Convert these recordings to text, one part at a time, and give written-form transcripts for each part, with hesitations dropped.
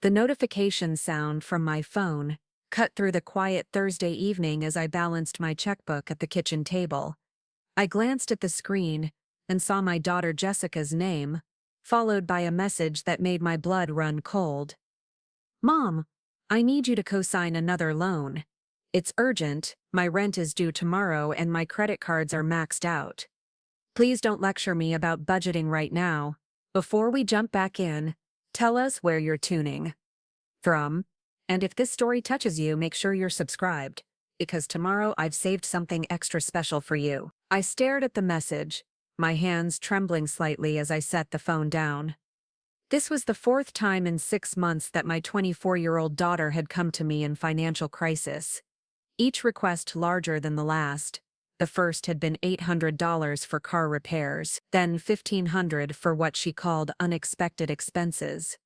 The notification sound from my phone cut through the quiet Thursday evening as I balanced my checkbook at the kitchen table. I glanced at the screen and saw my daughter Jessica's name, followed by a message that made my blood run cold. "Mom, I need you to co-sign another loan. It's urgent, my rent is due tomorrow and my credit cards are maxed out. Please don't lecture me about budgeting right now. Before we jump back in, tell us where you're tuning from. And if this story touches you, make sure you're subscribed, because tomorrow I've saved something extra special for you." I stared at the message, my hands trembling slightly as I set the phone down. This was the fourth time in 6 months that my 24-year-old daughter had come to me in financial crisis, each request larger than the last. The first had been $800 for car repairs, then $1,500 for what she called unexpected expenses.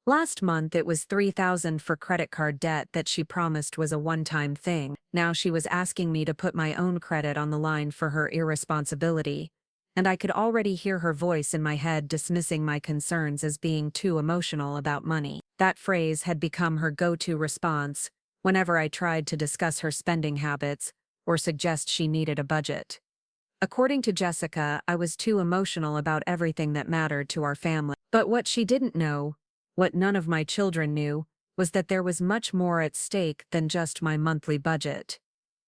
Last month it was $3,000 for credit card debt that she promised was a one-time thing. Now she was asking me to put my own credit on the line for her irresponsibility, and I could already hear her voice in my head dismissing my concerns as being too emotional about money. That phrase had become her go-to response whenever I tried to discuss her spending habits or suggest she needed a budget. According to Jessica, I was too emotional about everything that mattered to our family. But what she didn't know, what none of my children knew, was that there was much more at stake than just my monthly budget.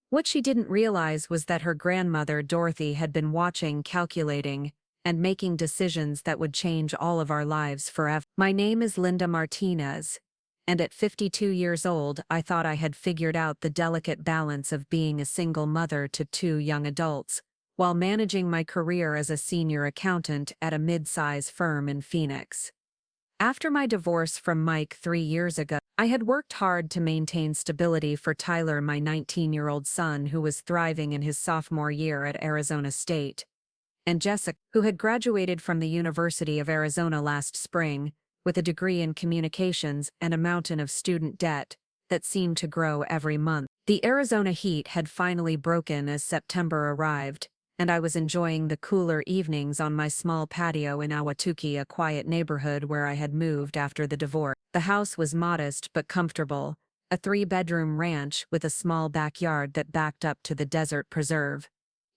What she didn't realize was that her grandmother Dorothy had been watching, calculating, and making decisions that would change all of our lives forever. My name is Linda Martinez, and at 52 years old I thought I had figured out the delicate balance of being a single mother to 2 young adults, while managing my career as a senior accountant at a mid-size firm in Phoenix. After my divorce from Mike 3 years ago, I had worked hard to maintain stability for Tyler, my 19-year-old son who was thriving in his sophomore year at Arizona State, and Jessica, who had graduated from the University of Arizona last spring, with a degree in communications and a mountain of student debt that seemed to grow every month. The Arizona heat had finally broken as September arrived, and I was enjoying the cooler evenings on my small patio in Ahwatukee, a quiet neighborhood where I had moved after the divorce. The house was modest but comfortable, a 3-bedroom ranch with a small backyard that backed up to the desert preserve.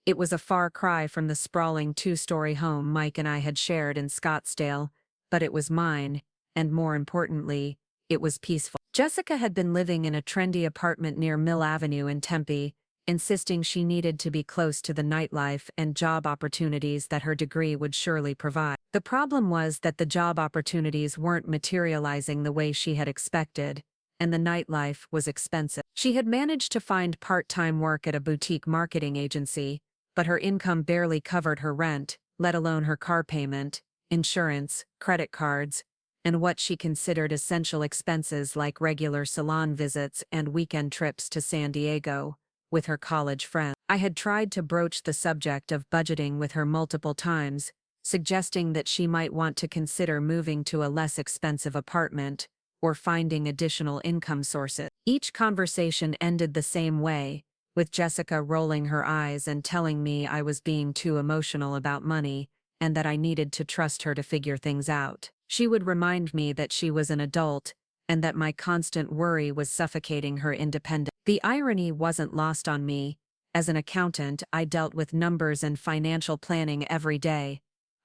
It was a far cry from the sprawling 2-story home Mike and I had shared in Scottsdale, but it was mine, and more importantly, it was peaceful. Jessica had been living in a trendy apartment near Mill Avenue in Tempe, insisting she needed to be close to the nightlife and job opportunities that her degree would surely provide. The problem was that the job opportunities weren't materializing the way she had expected, and the nightlife was expensive. She had managed to find part-time work at a boutique marketing agency, but her income barely covered her rent, let alone her car payment, insurance, credit cards, and what she considered essential expenses like regular salon visits and weekend trips to San Diego with her college friends. I had tried to broach the subject of budgeting with her multiple times, suggesting that she might want to consider moving to a less expensive apartment or finding additional income sources. Each conversation ended the same way, with Jessica rolling her eyes and telling me I was being too emotional about money and that I needed to trust her to figure things out. She would remind me that she was an adult and that my constant worry was suffocating her independence. The irony wasn't lost on me. As an accountant, I dealt with numbers and financial planning every day.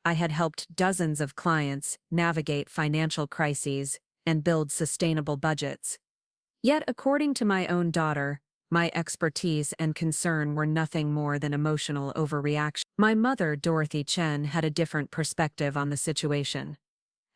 I had helped dozens of clients navigate financial crises and build sustainable budgets. Yet, according to my own daughter, my expertise and concern were nothing more than emotional overreaction. My mother, Dorothy Chen, had a different perspective on the situation.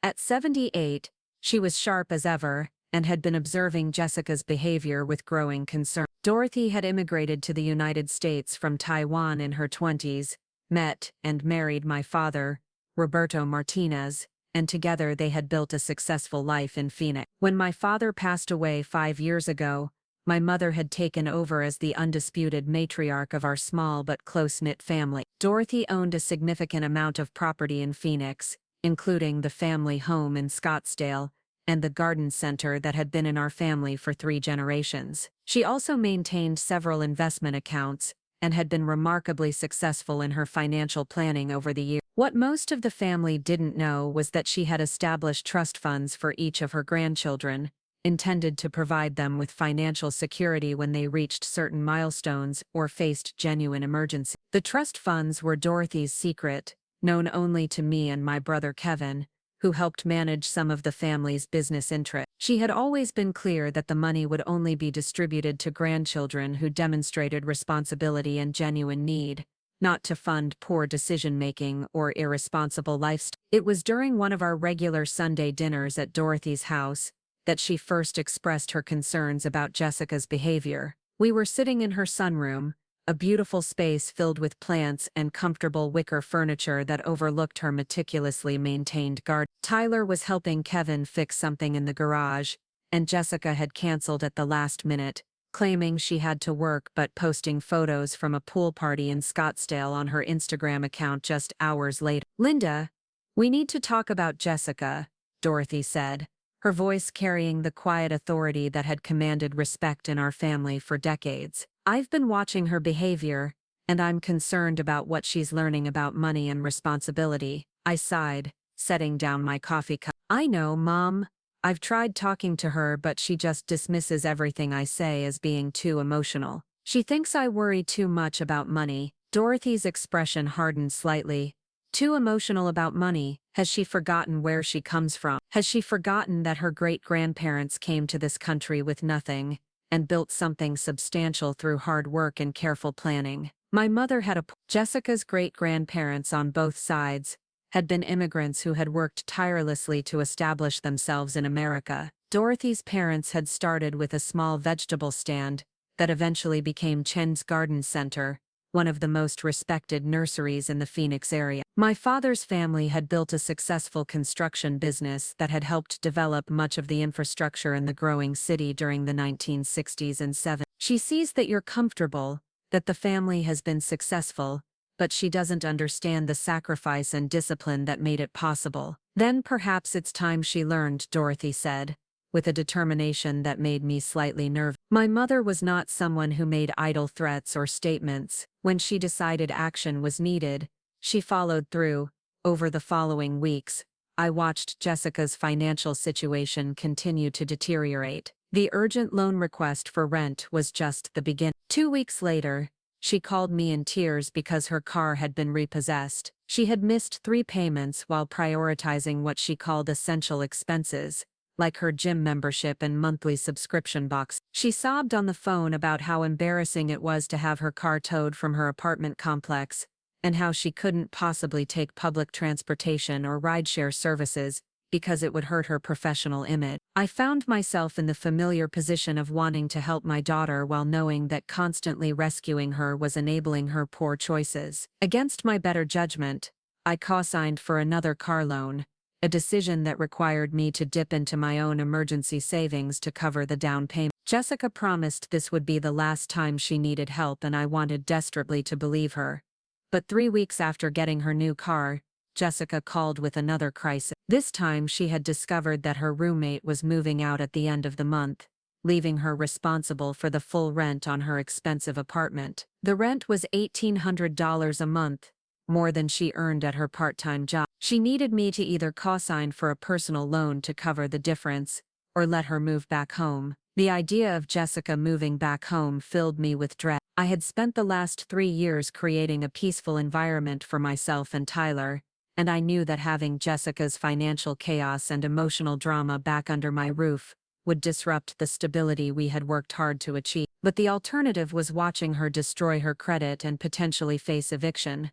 At 78, she was sharp as ever and had been observing Jessica's behavior with growing concern. Dorothy had immigrated to the United States from Taiwan in her 20s, met and married my father, Roberto Martinez, and together they had built a successful life in Phoenix. When my father passed away 5 years ago, my mother had taken over as the undisputed matriarch of our small but close-knit family. Dorothy owned a significant amount of property in Phoenix, including the family home in Scottsdale and the garden center that had been in our family for 3 generations. She also maintained several investment accounts and had been remarkably successful in her financial planning over the years. What most of the family didn't know was that she had established trust funds for each of her grandchildren, intended to provide them with financial security when they reached certain milestones or faced genuine emergencies. The trust funds were Dorothy's secret, known only to me and my brother Kevin, who helped manage some of the family's business interests. She had always been clear that the money would only be distributed to grandchildren who demonstrated responsibility and genuine need, not to fund poor decision-making or irresponsible lifestyle. It was during one of our regular Sunday dinners at Dorothy's house that she first expressed her concerns about Jessica's behavior. We were sitting in her sunroom, a beautiful space filled with plants and comfortable wicker furniture that overlooked her meticulously maintained garden. Tyler was helping Kevin fix something in the garage, and Jessica had canceled at the last minute, claiming she had to work but posting photos from a pool party in Scottsdale on her Instagram account just hours later. "Linda, we need to talk about Jessica," Dorothy said, her voice carrying the quiet authority that had commanded respect in our family for decades. "I've been watching her behavior, and I'm concerned about what she's learning about money and responsibility." I sighed, setting down my coffee cup. "I know, Mom. I've tried talking to her, but she just dismisses everything I say as being too emotional. She thinks I worry too much about money." Dorothy's expression hardened slightly. "Too emotional about money? Has she forgotten where she comes from? Has she forgotten that her great-grandparents came to this country with nothing and built something substantial through hard work and careful planning?" My mother had Jessica's great-grandparents on both sides had been immigrants who had worked tirelessly to establish themselves in America. Dorothy's parents had started with a small vegetable stand that eventually became Chen's Garden Center, one of the most respected nurseries in the Phoenix area. My father's family had built a successful construction business that had helped develop much of the infrastructure in the growing city during the 1960s and 70s. "She sees that you're comfortable, that the family has been successful, but she doesn't understand the sacrifice and discipline that made it possible. Then perhaps it's time she learned," Dorothy said, with a determination that made me slightly nervous. My mother was not someone who made idle threats or statements. When she decided action was needed, she followed through. Over the following weeks, I watched Jessica's financial situation continue to deteriorate. The urgent loan request for rent was just the beginning. 2 weeks later, she called me in tears because her car had been repossessed. She had missed 3 payments while prioritizing what she called essential expenses, like her gym membership and monthly subscription box. She sobbed on the phone about how embarrassing it was to have her car towed from her apartment complex, and how she couldn't possibly take public transportation or rideshare services because it would hurt her professional image. I found myself in the familiar position of wanting to help my daughter while knowing that constantly rescuing her was enabling her poor choices. Against my better judgment, I co-signed for another car loan, a decision that required me to dip into my own emergency savings to cover the down payment. Jessica promised this would be the last time she needed help, and I wanted desperately to believe her. But 3 weeks after getting her new car, Jessica called with another crisis. This time she had discovered that her roommate was moving out at the end of the month, leaving her responsible for the full rent on her expensive apartment. The rent was $1,800 a month, more than she earned at her part-time job. She needed me to either co-sign for a personal loan to cover the difference, or let her move back home. The idea of Jessica moving back home filled me with dread. I had spent the last 3 years creating a peaceful environment for myself and Tyler, and I knew that having Jessica's financial chaos and emotional drama back under my roof would disrupt the stability we had worked hard to achieve. But the alternative was watching her destroy her credit and potentially face eviction.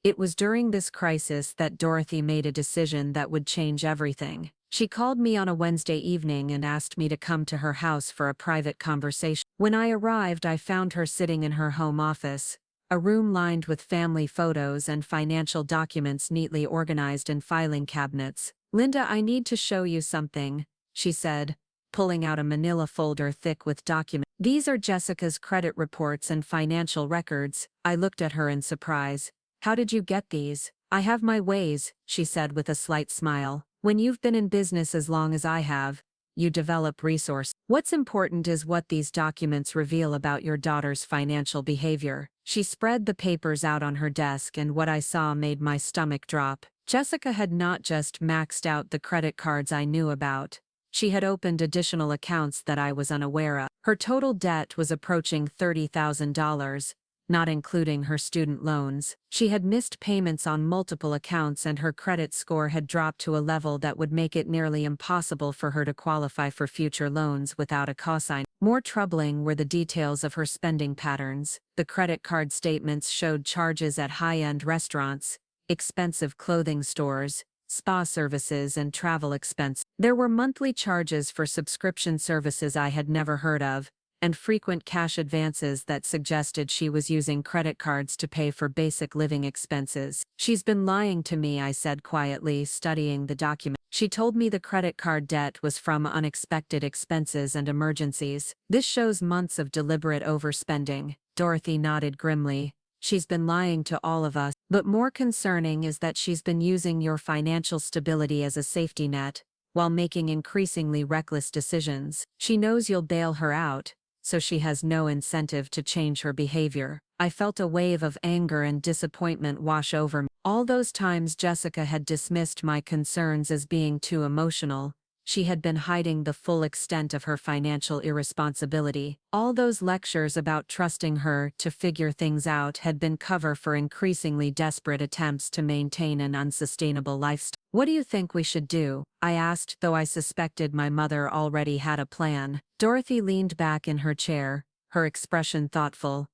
It was during this crisis that Dorothy made a decision that would change everything. She called me on a Wednesday evening and asked me to come to her house for a private conversation. When I arrived, I found her sitting in her home office, a room lined with family photos and financial documents neatly organized in filing cabinets. "Linda, I need to show you something," she said, pulling out a manila folder thick with documents. "These are Jessica's credit reports and financial records." I looked at her in surprise. "How did you get these?" "I have my ways," she said with a slight smile. "When you've been in business as long as I have, you develop resources." What's important is what these documents reveal about your daughter's financial behavior. She spread the papers out on her desk, and what I saw made my stomach drop. Jessica had not just maxed out the credit cards I knew about. She had opened additional accounts that I was unaware of. Her total debt was approaching $30,000. Not including her student loans. She had missed payments on multiple accounts, and her credit score had dropped to a level that would make it nearly impossible for her to qualify for future loans without a cosign. More troubling were the details of her spending patterns. The credit card statements showed charges at high-end restaurants, expensive clothing stores, spa services, and travel expense. There were monthly charges for subscription services I had never heard of, and frequent cash advances that suggested she was using credit cards to pay for basic living expenses. "She's been lying to me," I said quietly, studying the document. "She told me the credit card debt was from unexpected expenses and emergencies. This shows months of deliberate overspending." Dorothy nodded grimly. "She's been lying to all of us. But more concerning is that she's been using your financial stability as a safety net, while making increasingly reckless decisions. She knows you'll bail her out, so she has no incentive to change her behavior." I felt a wave of anger and disappointment wash over me. All those times Jessica had dismissed my concerns as being too emotional, she had been hiding the full extent of her financial irresponsibility. All those lectures about trusting her to figure things out had been cover for increasingly desperate attempts to maintain an unsustainable lifestyle. "What do you think we should do?" I asked, though I suspected my mother already had a plan. Dorothy leaned back in her chair, her expression thoughtful.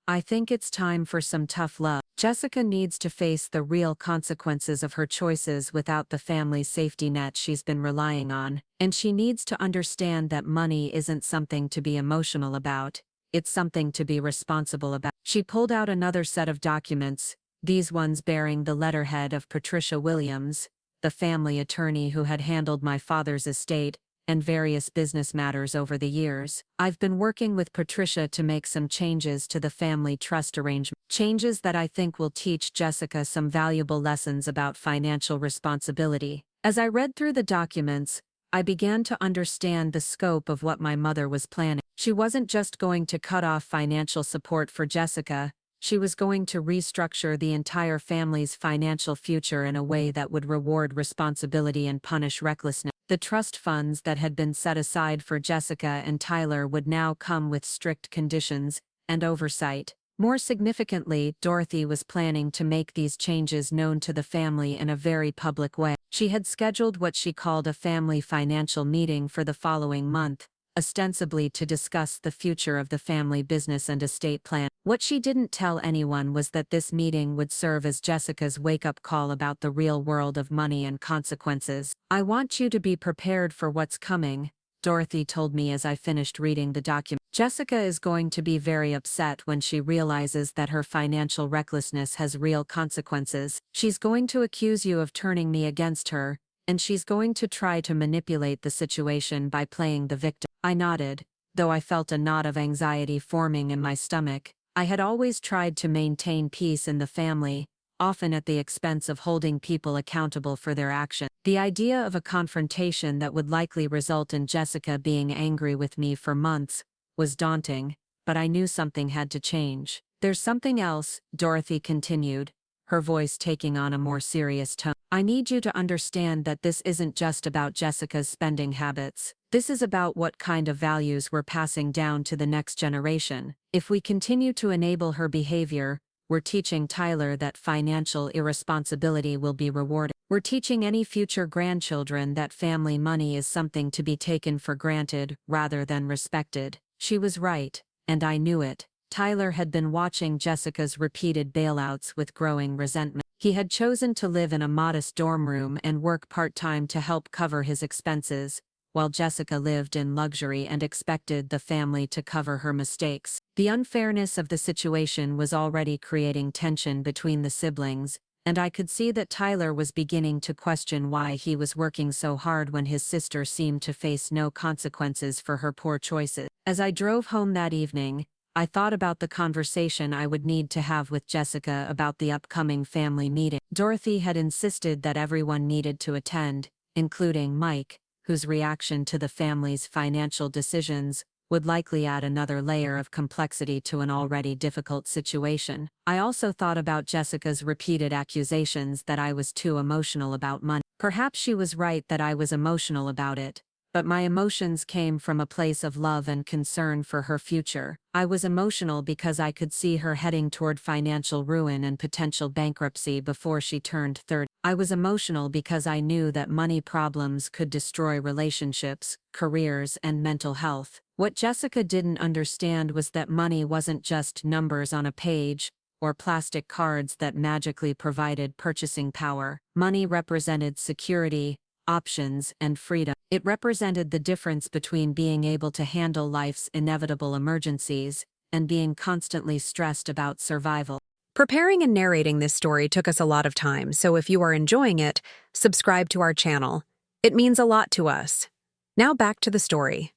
"I think it's time for some tough love. Jessica needs to face the real consequences of her choices without the family safety net she's been relying on, and she needs to understand that money isn't something to be emotional about, it's something to be responsible about." She pulled out another set of documents, these ones bearing the letterhead of Patricia Williams, the family attorney who had handled my father's estate and various business matters over the years. "I've been working with Patricia to make some changes to the family trust arrangement. Changes that I think will teach Jessica some valuable lessons about financial responsibility." As I read through the documents, I began to understand the scope of what my mother was planning. She wasn't just going to cut off financial support for Jessica, she was going to restructure the entire family's financial future in a way that would reward responsibility and punish recklessness. The trust funds that had been set aside for Jessica and Tyler would now come with strict conditions and oversight. More significantly, Dorothy was planning to make these changes known to the family in a very public way. She had scheduled what she called a family financial meeting for the following month, ostensibly to discuss the future of the family business and estate plan. What she didn't tell anyone was that this meeting would serve as Jessica's wake-up call about the real world of money and consequences. "I want you to be prepared for what's coming," Dorothy told me as I finished reading the document. "Jessica is going to be very upset when she realizes that her financial recklessness has real consequences. She's going to accuse you of turning me against her, and she's going to try to manipulate the situation by playing the victim." I nodded, though I felt a knot of anxiety forming in my stomach. I had always tried to maintain peace in the family, often at the expense of holding people accountable for their actions. The idea of a confrontation that would likely result in Jessica being angry with me for months was daunting, but I knew something had to change. "There's something else," Dorothy continued, her voice taking on a more serious tone. "I need you to understand that this isn't just about Jessica's spending habits. This is about what kind of values we're passing down to the next generation. If we continue to enable her behavior, we're teaching Tyler that financial irresponsibility will be rewarded. We're teaching any future grandchildren that family money is something to be taken for granted rather than respected." She was right, and I knew it. Tyler had been watching Jessica's repeated bailouts with growing resentment. He had chosen to live in a modest dorm room and work part-time to help cover his expenses, while Jessica lived in luxury and expected the family to cover her mistakes. The unfairness of the situation was already creating tension between the siblings, and I could see that Tyler was beginning to question why he was working so hard when his sister seemed to face no consequences for her poor choices. As I drove home that evening, I thought about the conversation I would need to have with Jessica about the upcoming family meeting. Dorothy had insisted that everyone needed to attend, including Mike, whose reaction to the family's financial decisions would likely add another layer of complexity to an already difficult situation. I also thought about Jessica's repeated accusations that I was too emotional about money. Perhaps she was right that I was emotional about it, but my emotions came from a place of love and concern for her future. I was emotional because I could see her heading toward financial ruin and potential bankruptcy before she turned 30. I was emotional because I knew that money problems could destroy relationships, careers, and mental health. What Jessica didn't understand was that money wasn't just numbers on a page or plastic cards that magically provided purchasing power. Money represented security, options, and freedom. It represented the difference between being able to handle life's inevitable emergencies and being constantly stressed about survival. Preparing and narrating this story took us a lot of time, so if you are enjoying it, subscribe to our channel. It means a lot to us. Now back to the story.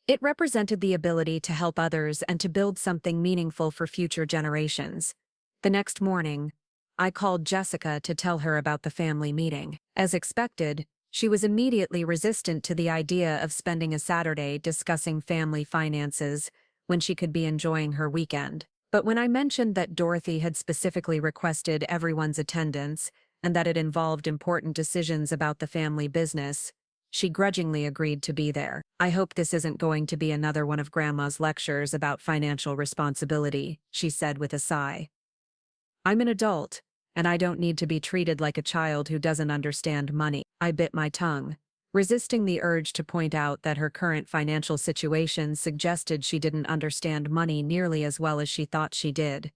It represented the ability to help others and to build something meaningful for future generations. The next morning, I called Jessica to tell her about the family meeting. As expected, she was immediately resistant to the idea of spending a Saturday discussing family finances when she could be enjoying her weekend. But when I mentioned that Dorothy had specifically requested everyone's attendance and that it involved important decisions about the family business, she grudgingly agreed to be there. I hope this isn't going to be another one of Grandma's lectures about financial responsibility, she said with a sigh. I'm an adult, and I don't need to be treated like a child who doesn't understand money. I bit my tongue, resisting the urge to point out that her current financial situation suggested she didn't understand money nearly as well as she thought she did.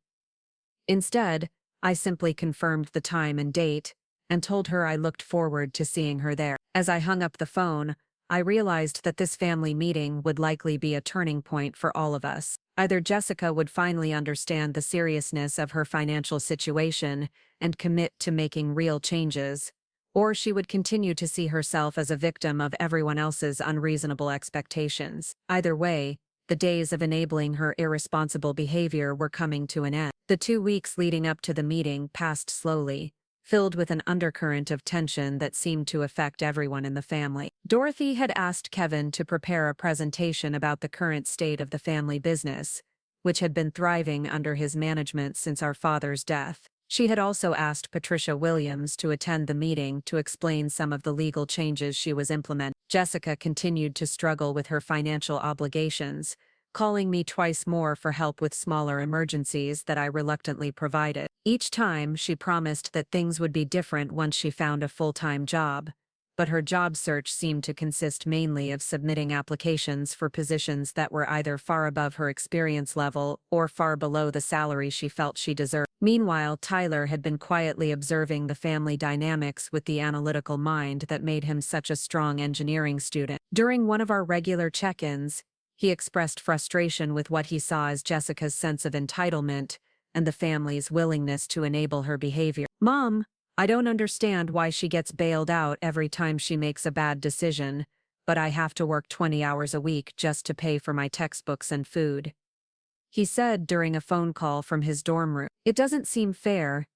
Instead, I simply confirmed the time and date and told her I looked forward to seeing her there. As I hung up the phone, I realized that this family meeting would likely be a turning point for all of us. Either Jessica would finally understand the seriousness of her financial situation and commit to making real changes, or she would continue to see herself as a victim of everyone else's unreasonable expectations. Either way, the days of enabling her irresponsible behavior were coming to an end. The 2 weeks leading up to the meeting passed slowly, filled with an undercurrent of tension that seemed to affect everyone in the family. Dorothy had asked Kevin to prepare a presentation about the current state of the family business, which had been thriving under his management since our father's death. She had also asked Patricia Williams to attend the meeting to explain some of the legal changes she was implementing. Jessica continued to struggle with her financial obligations, calling me twice more for help with smaller emergencies that I reluctantly provided. Each time, she promised that things would be different once she found a full-time job, but her job search seemed to consist mainly of submitting applications for positions that were either far above her experience level or far below the salary she felt she deserved. Meanwhile, Tyler had been quietly observing the family dynamics with the analytical mind that made him such a strong engineering student. During one of our regular check-ins, he expressed frustration with what he saw as Jessica's sense of entitlement and the family's willingness to enable her behavior. "Mom, I don't understand why she gets bailed out every time she makes a bad decision, but I have to work 20 hours a week just to pay for my textbooks and food," he said during a phone call from his dorm room. "It doesn't seem fair,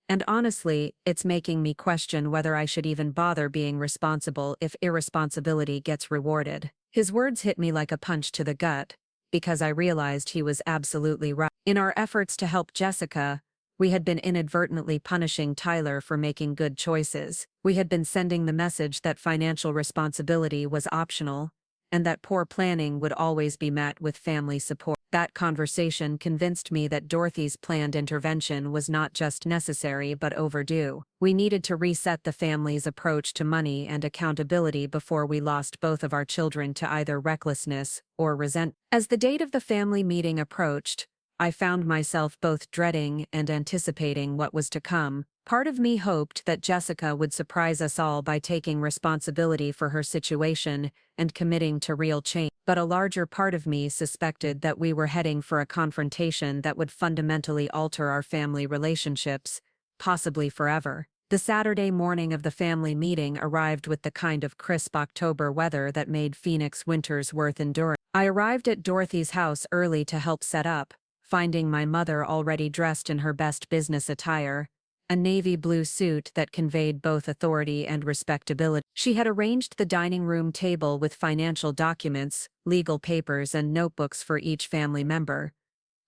and honestly, it's making me question whether I should even bother being responsible if irresponsibility gets rewarded." His words hit me like a punch to the gut, because I realized he was absolutely right. In our efforts to help Jessica, we had been inadvertently punishing Tyler for making good choices. We had been sending the message that financial responsibility was optional, and that poor planning would always be met with family support. That conversation convinced me that Dorothy's planned intervention was not just necessary but overdue. We needed to reset the family's approach to money and accountability before we lost both of our children to either recklessness or resentment. As the date of the family meeting approached, I found myself both dreading and anticipating what was to come. Part of me hoped that Jessica would surprise us all by taking responsibility for her situation and committing to real change, but a larger part of me suspected that we were heading for a confrontation that would fundamentally alter our family relationships, possibly forever. The Saturday morning of the family meeting arrived with the kind of crisp October weather that made Phoenix winters worth enduring. I arrived at Dorothy's house early to help set up, finding my mother already dressed in her best business attire, a navy blue suit that conveyed both authority and respectability. She had arranged the dining room table with financial documents, legal papers, and notebooks for each family member,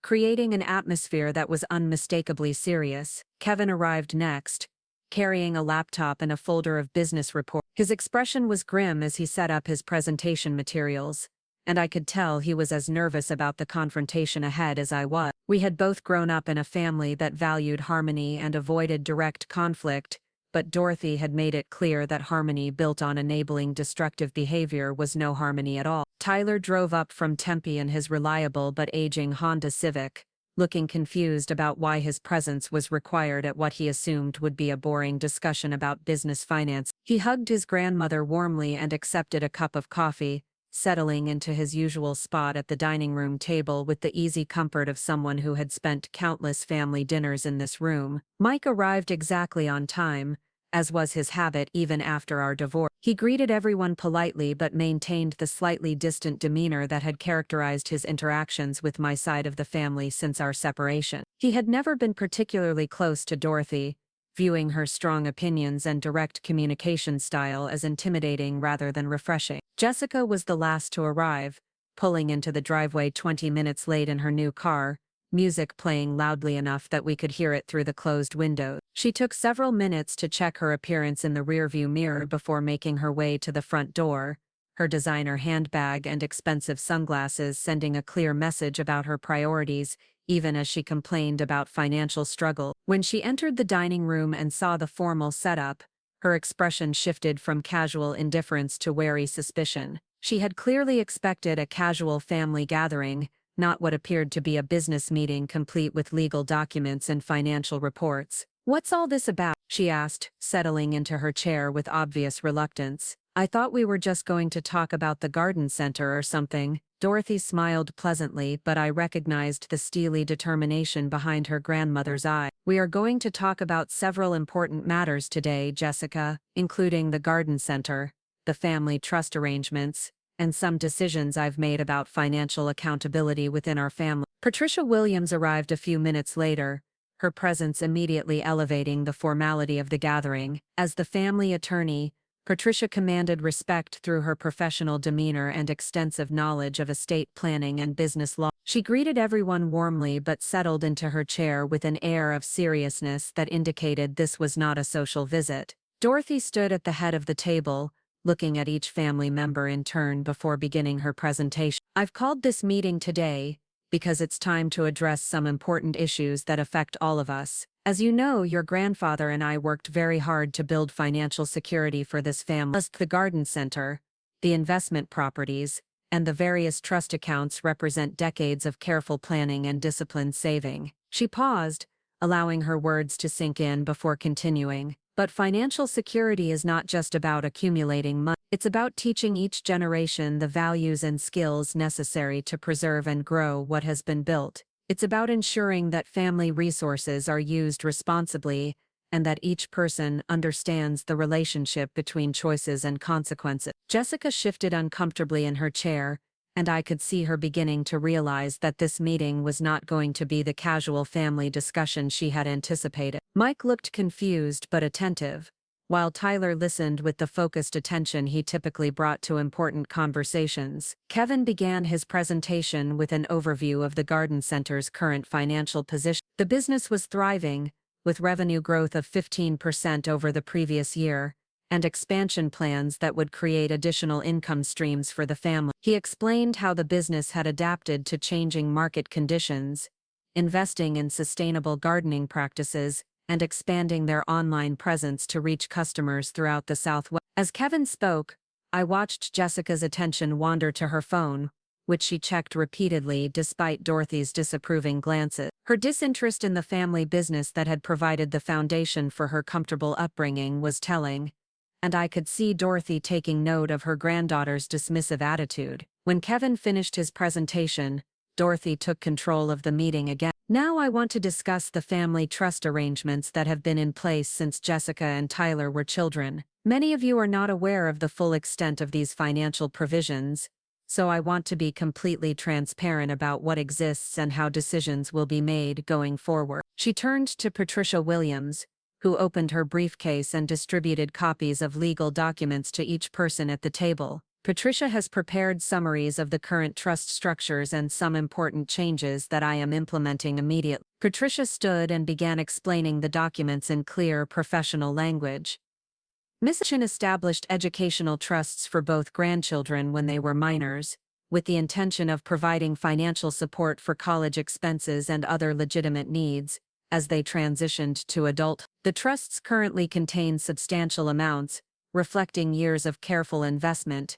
creating an atmosphere that was unmistakably serious. Kevin arrived next, carrying a laptop and a folder of business reports. His expression was grim as he set up his presentation materials, and I could tell he was as nervous about the confrontation ahead as I was. We had both grown up in a family that valued harmony and avoided direct conflict, but Dorothy had made it clear that harmony built on enabling destructive behavior was no harmony at all. Tyler drove up from Tempe in his reliable but aging Honda Civic, looking confused about why his presence was required at what he assumed would be a boring discussion about business finance. He hugged his grandmother warmly and accepted a cup of coffee, settling into his usual spot at the dining room table with the easy comfort of someone who had spent countless family dinners in this room. Mike arrived exactly on time, as was his habit even after our divorce. He greeted everyone politely but maintained the slightly distant demeanor that had characterized his interactions with my side of the family since our separation. He had never been particularly close to Dorothy, viewing her strong opinions and direct communication style as intimidating rather than refreshing. Jessica was the last to arrive, pulling into the driveway 20 minutes late in her new car, music playing loudly enough that we could hear it through the closed windows. She took several minutes to check her appearance in the rearview mirror before making her way to the front door, her designer handbag and expensive sunglasses sending a clear message about her priorities, even as she complained about financial struggle. When she entered the dining room and saw the formal setup, her expression shifted from casual indifference to wary suspicion. She had clearly expected a casual family gathering, not what appeared to be a business meeting complete with legal documents and financial reports. "What's all this about?" she asked, settling into her chair with obvious reluctance. "I thought we were just going to talk about the garden center or something." Dorothy smiled pleasantly, but I recognized the steely determination behind her grandmother's eye. "We are going to talk about several important matters today, Jessica, including the garden center, the family trust arrangements, and some decisions I've made about financial accountability within our family." Patricia Williams arrived a few minutes later, her presence immediately elevating the formality of the gathering. As the family attorney, Patricia commanded respect through her professional demeanor and extensive knowledge of estate planning and business law. She greeted everyone warmly but settled into her chair with an air of seriousness that indicated this was not a social visit. Dorothy stood at the head of the table, looking at each family member in turn before beginning her presentation. "I've called this meeting today because it's time to address some important issues that affect all of us. As you know, your grandfather and I worked very hard to build financial security for this family. The garden center, the investment properties, and the various trust accounts represent decades of careful planning and disciplined saving." She paused, allowing her words to sink in before continuing. "But financial security is not just about accumulating money. It's about teaching each generation the values and skills necessary to preserve and grow what has been built. It's about ensuring that family resources are used responsibly and that each person understands the relationship between choices and consequences." Jessica shifted uncomfortably in her chair, and I could see her beginning to realize that this meeting was not going to be the casual family discussion she had anticipated. Mike looked confused but attentive, while Tyler listened with the focused attention he typically brought to important conversations. Kevin began his presentation with an overview of the garden center's current financial position. The business was thriving, with revenue growth of 15% over the previous year, and expansion plans that would create additional income streams for the family. He explained how the business had adapted to changing market conditions, investing in sustainable gardening practices, and expanding their online presence to reach customers throughout the Southwest. As Kevin spoke, I watched Jessica's attention wander to her phone, which she checked repeatedly despite Dorothy's disapproving glances. Her disinterest in the family business that had provided the foundation for her comfortable upbringing was telling, and I could see Dorothy taking note of her granddaughter's dismissive attitude. When Kevin finished his presentation, Dorothy took control of the meeting again. "Now I want to discuss the family trust arrangements that have been in place since Jessica and Tyler were children. Many of you are not aware of the full extent of these financial provisions, so I want to be completely transparent about what exists and how decisions will be made going forward." She turned to Patricia Williams, who opened her briefcase and distributed copies of legal documents to each person at the table. Patricia has prepared summaries of the current trust structures and some important changes that I am implementing immediately. Patricia stood and began explaining the documents in clear, professional language. Mrs. Chin established educational trusts for both grandchildren when they were minors, with the intention of providing financial support for college expenses and other legitimate needs as they transitioned to adulthood. The trusts currently contain substantial amounts, reflecting years of careful investment,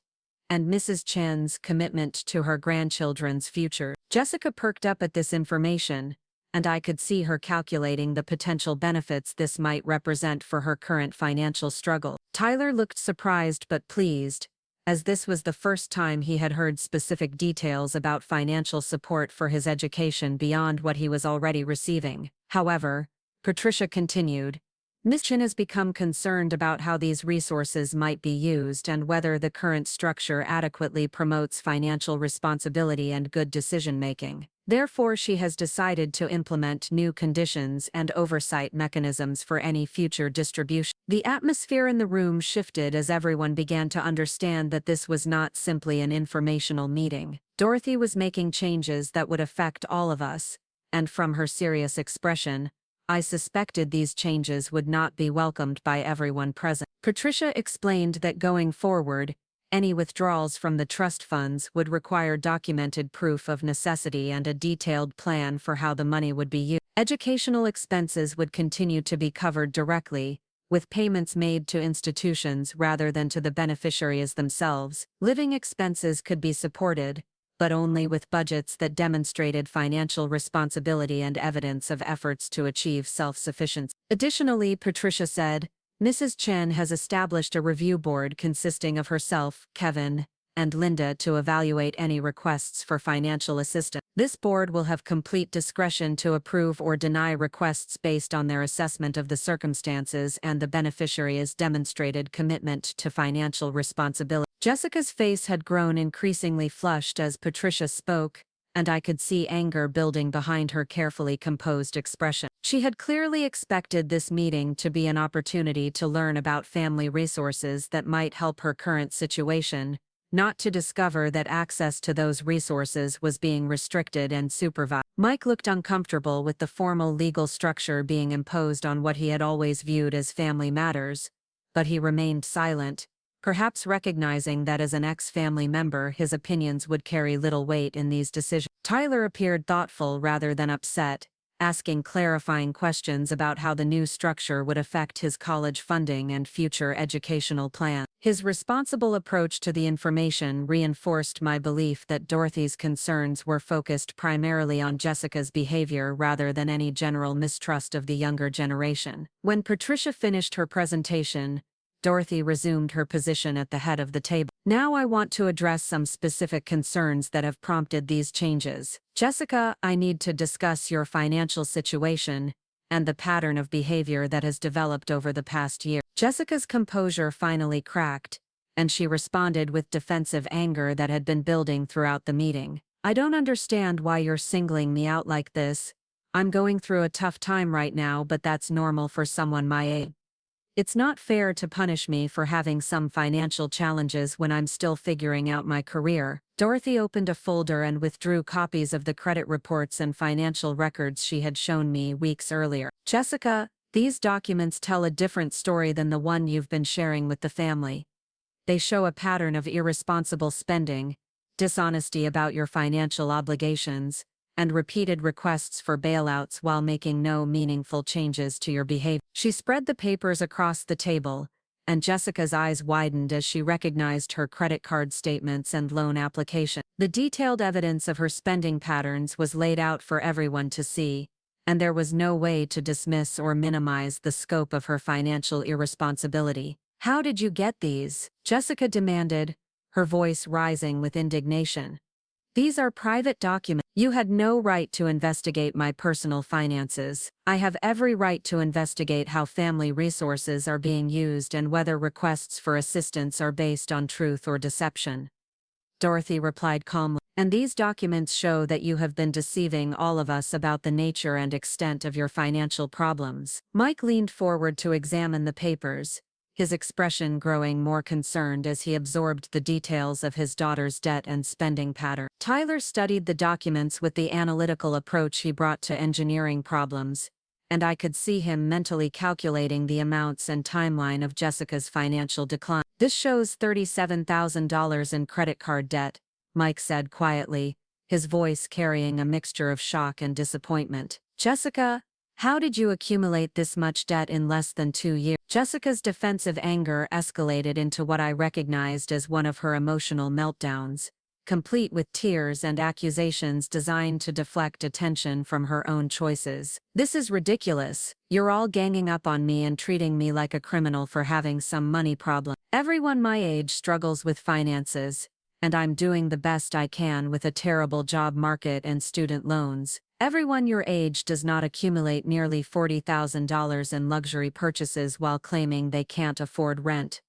and Mrs. Chen's commitment to her grandchildren's future. Jessica perked up at this information, and I could see her calculating the potential benefits this might represent for her current financial struggle. Tyler looked surprised but pleased, as this was the first time he had heard specific details about financial support for his education beyond what he was already receiving. However, Patricia continued, Ms. Chin has become concerned about how these resources might be used and whether the current structure adequately promotes financial responsibility and good decision-making. Therefore, she has decided to implement new conditions and oversight mechanisms for any future distribution. The atmosphere in the room shifted as everyone began to understand that this was not simply an informational meeting. Dorothy was making changes that would affect all of us, and from her serious expression, I suspected these changes would not be welcomed by everyone present. Patricia explained that going forward, any withdrawals from the trust funds would require documented proof of necessity and a detailed plan for how the money would be used. Educational expenses would continue to be covered directly, with payments made to institutions rather than to the beneficiaries themselves. Living expenses could be supported, but only with budgets that demonstrated financial responsibility and evidence of efforts to achieve self-sufficiency. Additionally, Patricia said, Mrs. Chen has established a review board consisting of herself, Kevin, and Linda to evaluate any requests for financial assistance. This board will have complete discretion to approve or deny requests based on their assessment of the circumstances and the beneficiary's demonstrated commitment to financial responsibility. Jessica's face had grown increasingly flushed as Patricia spoke, and I could see anger building behind her carefully composed expression. She had clearly expected this meeting to be an opportunity to learn about family resources that might help her current situation, not to discover that access to those resources was being restricted and supervised. Mike looked uncomfortable with the formal legal structure being imposed on what he had always viewed as family matters, but he remained silent, perhaps recognizing that as an ex-family member his opinions would carry little weight in these decisions. Tyler appeared thoughtful rather than upset, asking clarifying questions about how the new structure would affect his college funding and future educational plans. His responsible approach to the information reinforced my belief that Dorothy's concerns were focused primarily on Jessica's behavior rather than any general mistrust of the younger generation. When Patricia finished her presentation, Dorothy resumed her position at the head of the table. Now I want to address some specific concerns that have prompted these changes. Jessica, I need to discuss your financial situation and the pattern of behavior that has developed over the past year. Jessica's composure finally cracked, and she responded with defensive anger that had been building throughout the meeting. I don't understand why you're singling me out like this. I'm going through a tough time right now, but that's normal for someone my age. It's not fair to punish me for having some financial challenges when I'm still figuring out my career. Dorothy opened a folder and withdrew copies of the credit reports and financial records she had shown me weeks earlier. Jessica, these documents tell a different story than the one you've been sharing with the family. They show a pattern of irresponsible spending, dishonesty about your financial obligations, and repeated requests for bailouts while making no meaningful changes to your behavior. She spread the papers across the table, and Jessica's eyes widened as she recognized her credit card statements and loan application. The detailed evidence of her spending patterns was laid out for everyone to see, and there was no way to dismiss or minimize the scope of her financial irresponsibility. How did you get these? Jessica demanded, her voice rising with indignation. These are private documents. You had no right to investigate my personal finances. I have every right to investigate how family resources are being used and whether requests for assistance are based on truth or deception. Dorothy replied calmly. And these documents show that you have been deceiving all of us about the nature and extent of your financial problems. Mike leaned forward to examine the papers, his expression growing more concerned as he absorbed the details of his daughter's debt and spending pattern. Tyler studied the documents with the analytical approach he brought to engineering problems, and I could see him mentally calculating the amounts and timeline of Jessica's financial decline. This shows $37,000 in credit card debt, Mike said quietly, his voice carrying a mixture of shock and disappointment. Jessica, how did you accumulate this much debt in less than 2 years? Jessica's defensive anger escalated into what I recognized as one of her emotional meltdowns, complete with tears and accusations designed to deflect attention from her own choices. This is ridiculous. You're all ganging up on me and treating me like a criminal for having some money problem. Everyone my age struggles with finances, and I'm doing the best I can with a terrible job market and student loans. Everyone your age does not accumulate nearly $40,000 in luxury purchases while claiming they can't afford rent,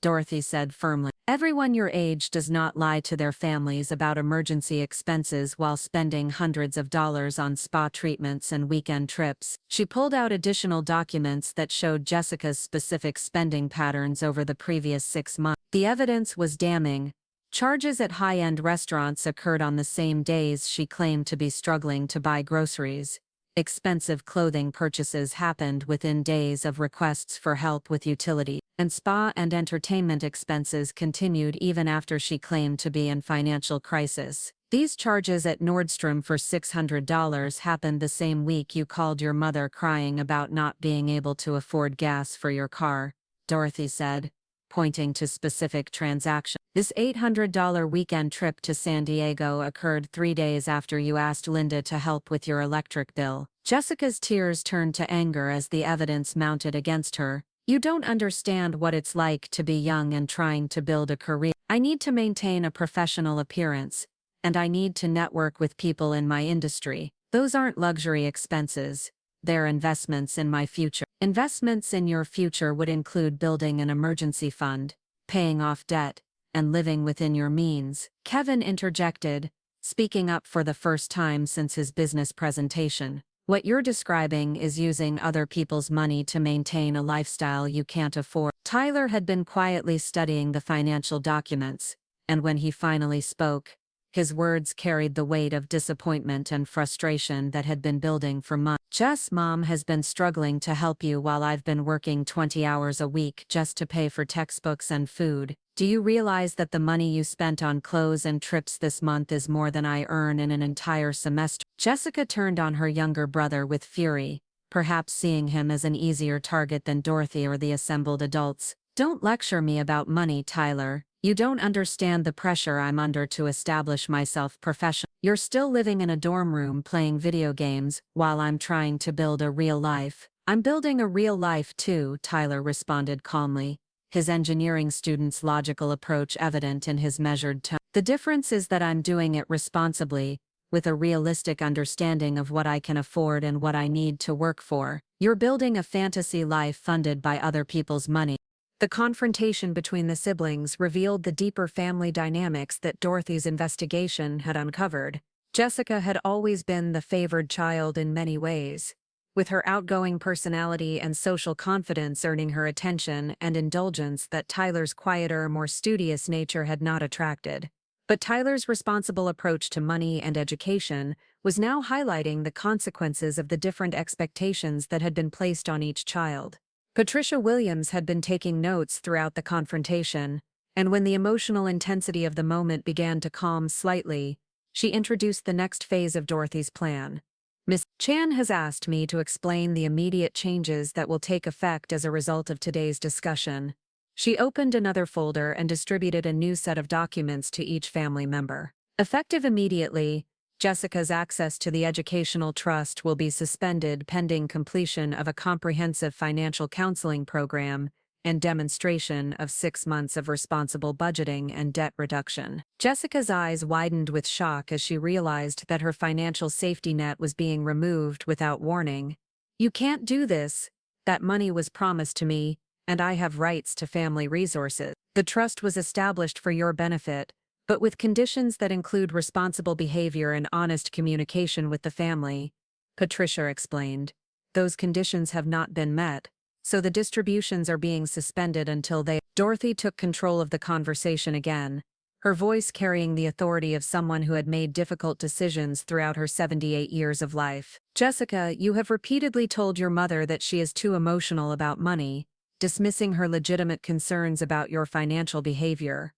Dorothy said firmly. Everyone your age does not lie to their families about emergency expenses while spending hundreds of dollars on spa treatments and weekend trips. She pulled out additional documents that showed Jessica's specific spending patterns over the previous 6 months. The evidence was damning. Charges at high-end restaurants occurred on the same days she claimed to be struggling to buy groceries. Expensive clothing purchases happened within days of requests for help with utilities, and spa and entertainment expenses continued even after she claimed to be in financial crisis. These charges at Nordstrom for $600 happened the same week you called your mother crying about not being able to afford gas for your car, Dorothy said, pointing to specific transactions. This $800 weekend trip to San Diego occurred 3 days after you asked Linda to help with your electric bill. Jessica's tears turned to anger as the evidence mounted against her. You don't understand what it's like to be young and trying to build a career. I need to maintain a professional appearance, and I need to network with people in my industry. Those aren't luxury expenses. They're investments in my future. Investments in your future would include building an emergency fund, paying off debt, and living within your means. Kevin interjected, speaking up for the first time since his business presentation. What you're describing is using other people's money to maintain a lifestyle you can't afford. Tyler had been quietly studying the financial documents, and when he finally spoke, his words carried the weight of disappointment and frustration that had been building for months. Jess, Mom has been struggling to help you while I've been working 20 hours a week just to pay for textbooks and food. Do you realize that the money you spent on clothes and trips this month is more than I earn in an entire semester? Jessica turned on her younger brother with fury, perhaps seeing him as an easier target than Dorothy or the assembled adults. Don't lecture me about money, Tyler. You don't understand the pressure I'm under to establish myself professionally. You're still living in a dorm room playing video games while I'm trying to build a real life. I'm building a real life too, Tyler responded calmly, his engineering student's logical approach evident in his measured tone. The difference is that I'm doing it responsibly, with a realistic understanding of what I can afford and what I need to work for. You're building a fantasy life funded by other people's money. The confrontation between the siblings revealed the deeper family dynamics that Dorothy's investigation had uncovered. Jessica had always been the favored child in many ways, with her outgoing personality and social confidence earning her attention and indulgence that Tyler's quieter, more studious nature had not attracted. But Tyler's responsible approach to money and education was now highlighting the consequences of the different expectations that had been placed on each child. Patricia Williams had been taking notes throughout the confrontation, and when the emotional intensity of the moment began to calm slightly, she introduced the next phase of Dorothy's plan. Miss Chan has asked me to explain the immediate changes that will take effect as a result of today's discussion. She opened another folder and distributed a new set of documents to each family member. Effective immediately, Jessica's access to the educational trust will be suspended pending completion of a comprehensive financial counseling program and demonstration of 6 months of responsible budgeting and debt reduction. Jessica's eyes widened with shock as she realized that her financial safety net was being removed without warning. You can't do this. That money was promised to me, and I have rights to family resources. The trust was established for your benefit, but with conditions that include responsible behavior and honest communication with the family, Patricia explained. Those conditions have not been met, so the distributions are being suspended until they. Dorothy took control of the conversation again, her voice carrying the authority of someone who had made difficult decisions throughout her 78 years of life. Jessica, you have repeatedly told your mother that she is too emotional about money, dismissing her legitimate concerns about your financial behavior.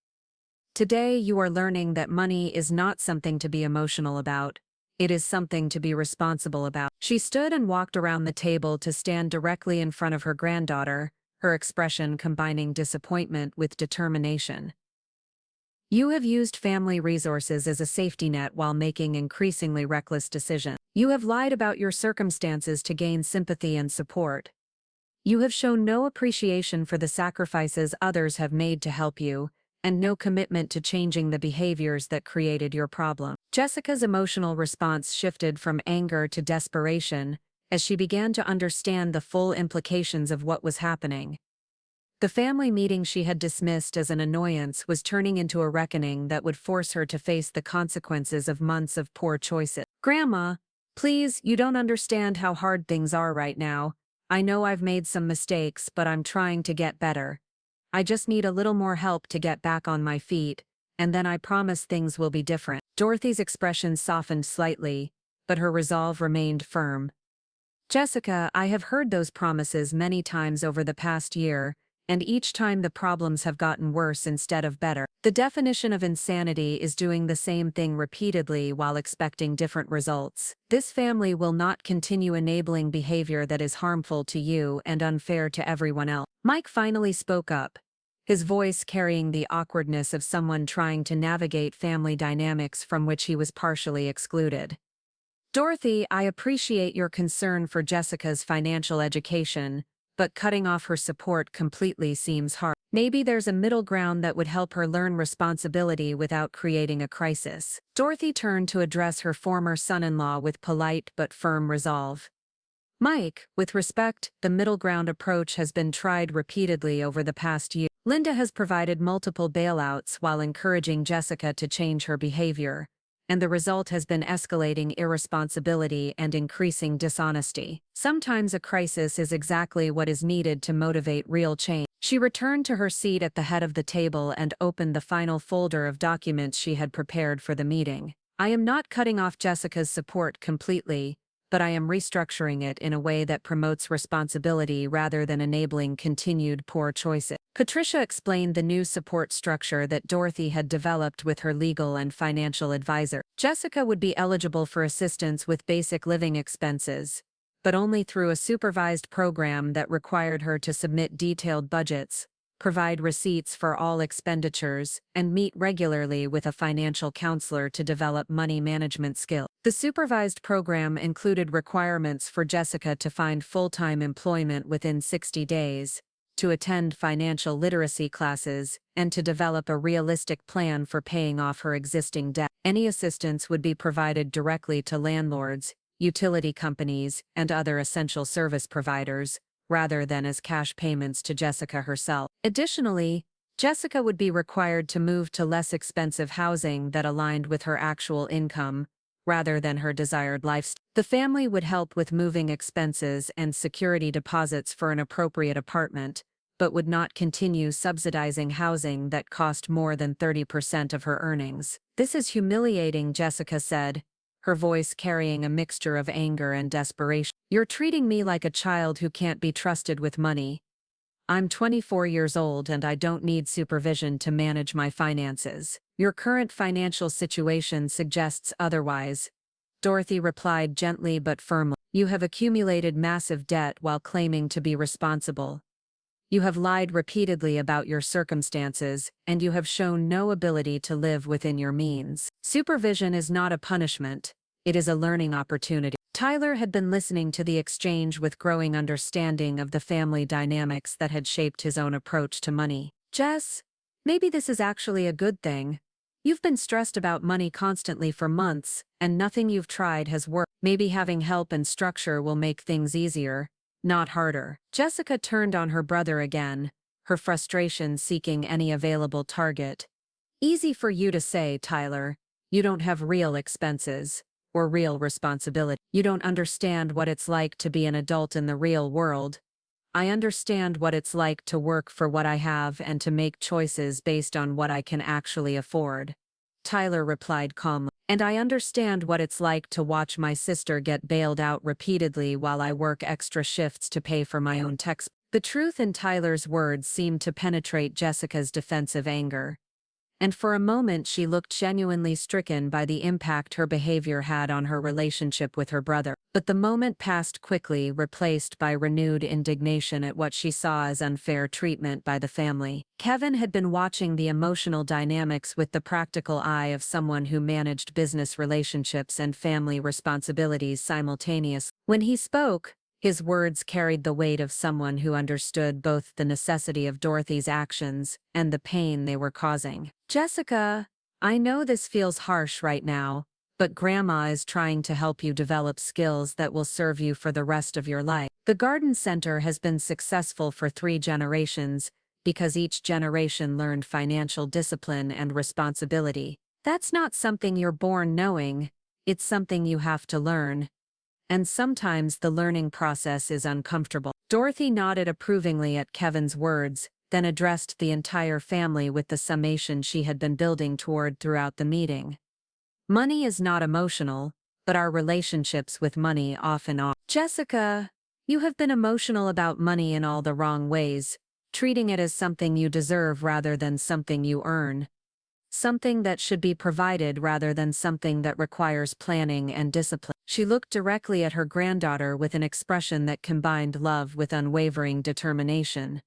Today you are learning that money is not something to be emotional about. It is something to be responsible about. She stood and walked around the table to stand directly in front of her granddaughter, her expression combining disappointment with determination. You have used family resources as a safety net while making increasingly reckless decisions. You have lied about your circumstances to gain sympathy and support. You have shown no appreciation for the sacrifices others have made to help you, and no commitment to changing the behaviors that created your problem. Jessica's emotional response shifted from anger to desperation as she began to understand the full implications of what was happening. The family meeting she had dismissed as an annoyance was turning into a reckoning that would force her to face the consequences of months of poor choices. Grandma, please, you don't understand how hard things are right now. I know I've made some mistakes, but I'm trying to get better. I just need a little more help to get back on my feet, and then I promise things will be different. Dorothy's expression softened slightly, but her resolve remained firm. Jessica, I have heard those promises many times over the past year, and each time the problems have gotten worse instead of better. The definition of insanity is doing the same thing repeatedly while expecting different results. This family will not continue enabling behavior that is harmful to you and unfair to everyone else. Mike finally spoke up, his voice carrying the awkwardness of someone trying to navigate family dynamics from which he was partially excluded. Dorothy, I appreciate your concern for Jessica's financial education, but cutting off her support completely seems hard. Maybe there's a middle ground that would help her learn responsibility without creating a crisis. Dorothy turned to address her former son-in-law with polite but firm resolve. Mike, with respect, the middle ground approach has been tried repeatedly over the past year. Linda has provided multiple bailouts while encouraging Jessica to change her behavior, and the result has been escalating irresponsibility and increasing dishonesty. Sometimes a crisis is exactly what is needed to motivate real change. She returned to her seat at the head of the table and opened the final folder of documents she had prepared for the meeting. I am not cutting off Jessica's support completely, but I am restructuring it in a way that promotes responsibility rather than enabling continued poor choices. Patricia explained the new support structure that Dorothy had developed with her legal and financial advisor. Jessica would be eligible for assistance with basic living expenses, but only through a supervised program that required her to submit detailed budgets, provide receipts for all expenditures, and meet regularly with a financial counselor to develop money management skills. The supervised program included requirements for Jessica to find full-time employment within 60 days, to attend financial literacy classes, and to develop a realistic plan for paying off her existing debt. Any assistance would be provided directly to landlords, utility companies, and other essential service providers, rather than as cash payments to Jessica herself. Additionally, Jessica would be required to move to less expensive housing that aligned with her actual income, rather than her desired lifestyle. The family would help with moving expenses and security deposits for an appropriate apartment, but would not continue subsidizing housing that cost more than 30% of her earnings. This is humiliating, Jessica said, her voice carrying a mixture of anger and desperation. You're treating me like a child who can't be trusted with money. I'm 24 years old and I don't need supervision to manage my finances. Your current financial situation suggests otherwise. Dorothy replied gently but firmly. You have accumulated massive debt while claiming to be responsible. You have lied repeatedly about your circumstances, and you have shown no ability to live within your means. Supervision is not a punishment, it is a learning opportunity. Tyler had been listening to the exchange with growing understanding of the family dynamics that had shaped his own approach to money. Jess, maybe this is actually a good thing. You've been stressed about money constantly for months, and nothing you've tried has worked. Maybe having help and structure will make things easier, not harder. Jessica turned on her brother again, her frustration seeking any available target. Easy for you to say, Tyler. You don't have real expenses or real responsibility. You don't understand what it's like to be an adult in the real world. I understand what it's like to work for what I have and to make choices based on what I can actually afford. Tyler replied calmly. And I understand what it's like to watch my sister get bailed out repeatedly while I work extra shifts to pay for my own textbooks. The truth in Tyler's words seemed to penetrate Jessica's defensive anger. And for a moment she looked genuinely stricken by the impact her behavior had on her relationship with her brother. But the moment passed quickly, replaced by renewed indignation at what she saw as unfair treatment by the family. Kevin had been watching the emotional dynamics with the practical eye of someone who managed business relationships and family responsibilities simultaneously. When he spoke, his words carried the weight of someone who understood both the necessity of Dorothy's actions and the pain they were causing. Jessica, I know this feels harsh right now, but Grandma is trying to help you develop skills that will serve you for the rest of your life. The garden center has been successful for 3 generations because each generation learned financial discipline and responsibility. That's not something you're born knowing, it's something you have to learn. And sometimes the learning process is uncomfortable. Dorothy nodded approvingly at Kevin's words, then addressed the entire family with the summation she had been building toward throughout the meeting. Money is not emotional, but our relationships with money often are. Jessica, you have been emotional about money in all the wrong ways, treating it as something you deserve rather than something you earn. Something that should be provided rather than something that requires planning and discipline. She looked directly at her granddaughter with an expression that combined love with unwavering determination.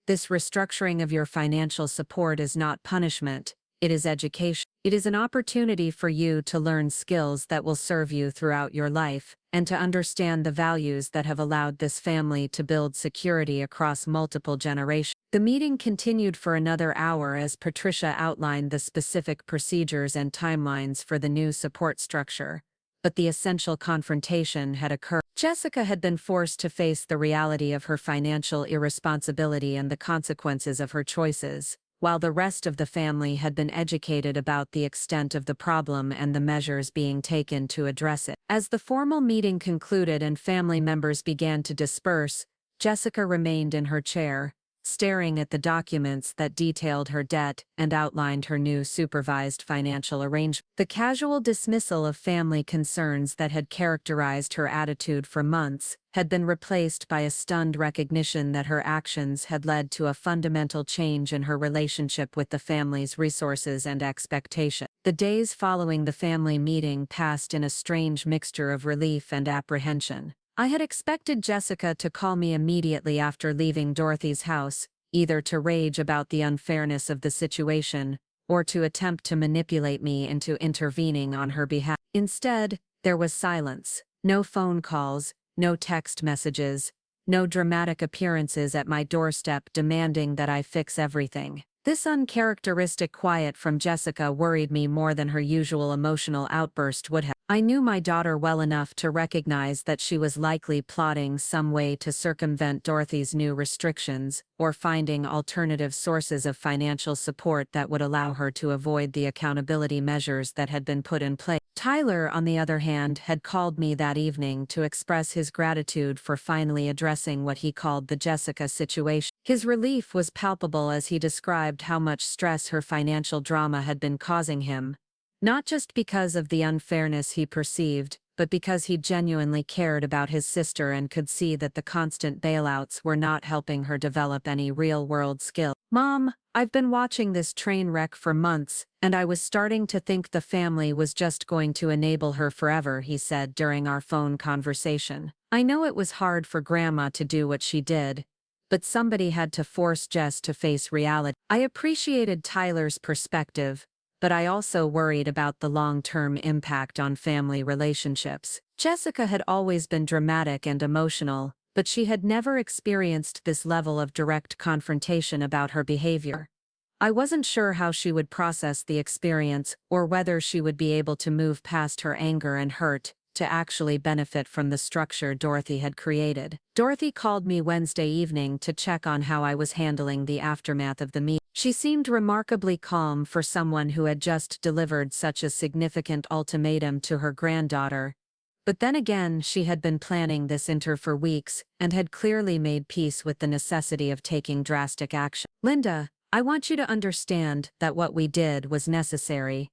This restructuring of your financial support is not punishment, it is education. It is an opportunity for you to learn skills that will serve you throughout your life, and to understand the values that have allowed this family to build security across multiple generations. The meeting continued for another hour as Patricia outlined the specific procedures and timelines for the new support structure, but the essential confrontation had occurred. Jessica had been forced to face the reality of her financial irresponsibility and the consequences of her choices, while the rest of the family had been educated about the extent of the problem and the measures being taken to address it. As the formal meeting concluded and family members began to disperse, Jessica remained in her chair, staring at the documents that detailed her debt and outlined her new supervised financial arrangement. The casual dismissal of family concerns that had characterized her attitude for months had been replaced by a stunned recognition that her actions had led to a fundamental change in her relationship with the family's resources and expectations. The days following the family meeting passed in a strange mixture of relief and apprehension. I had expected Jessica to call me immediately after leaving Dorothy's house, either to rage about the unfairness of the situation, or to attempt to manipulate me into intervening on her behalf. Instead, there was silence. No phone calls, no text messages, no dramatic appearances at my doorstep demanding that I fix everything. This uncharacteristic quiet from Jessica worried me more than her usual emotional outburst would have. I knew my daughter well enough to recognize that she was likely plotting some way to circumvent Dorothy's new restrictions, or finding alternative sources of financial support that would allow her to avoid the accountability measures that had been put in place. Tyler, on the other hand, had called me that evening to express his gratitude for finally addressing what he called the Jessica situation. His relief was palpable as he described how much stress her financial drama had been causing him. Not just because of the unfairness he perceived, but because he genuinely cared about his sister and could see that the constant bailouts were not helping her develop any real-world skill. Mom, I've been watching this train wreck for months, and I was starting to think the family was just going to enable her forever, he said during our phone conversation. I know it was hard for Grandma to do what she did, but somebody had to force Jess to face reality. I appreciated Tyler's perspective, but I also worried about the long-term impact on family relationships. Jessica had always been dramatic and emotional, but she had never experienced this level of direct confrontation about her behavior. I wasn't sure how she would process the experience or whether she would be able to move past her anger and hurt to actually benefit from the structure Dorothy had created. Dorothy called me Wednesday evening to check on how I was handling the aftermath of the meeting. She seemed remarkably calm for someone who had just delivered such a significant ultimatum to her granddaughter. But then again, she had been planning this for weeks and had clearly made peace with the necessity of taking drastic action. "Linda, I want you to understand that what we did was necessary.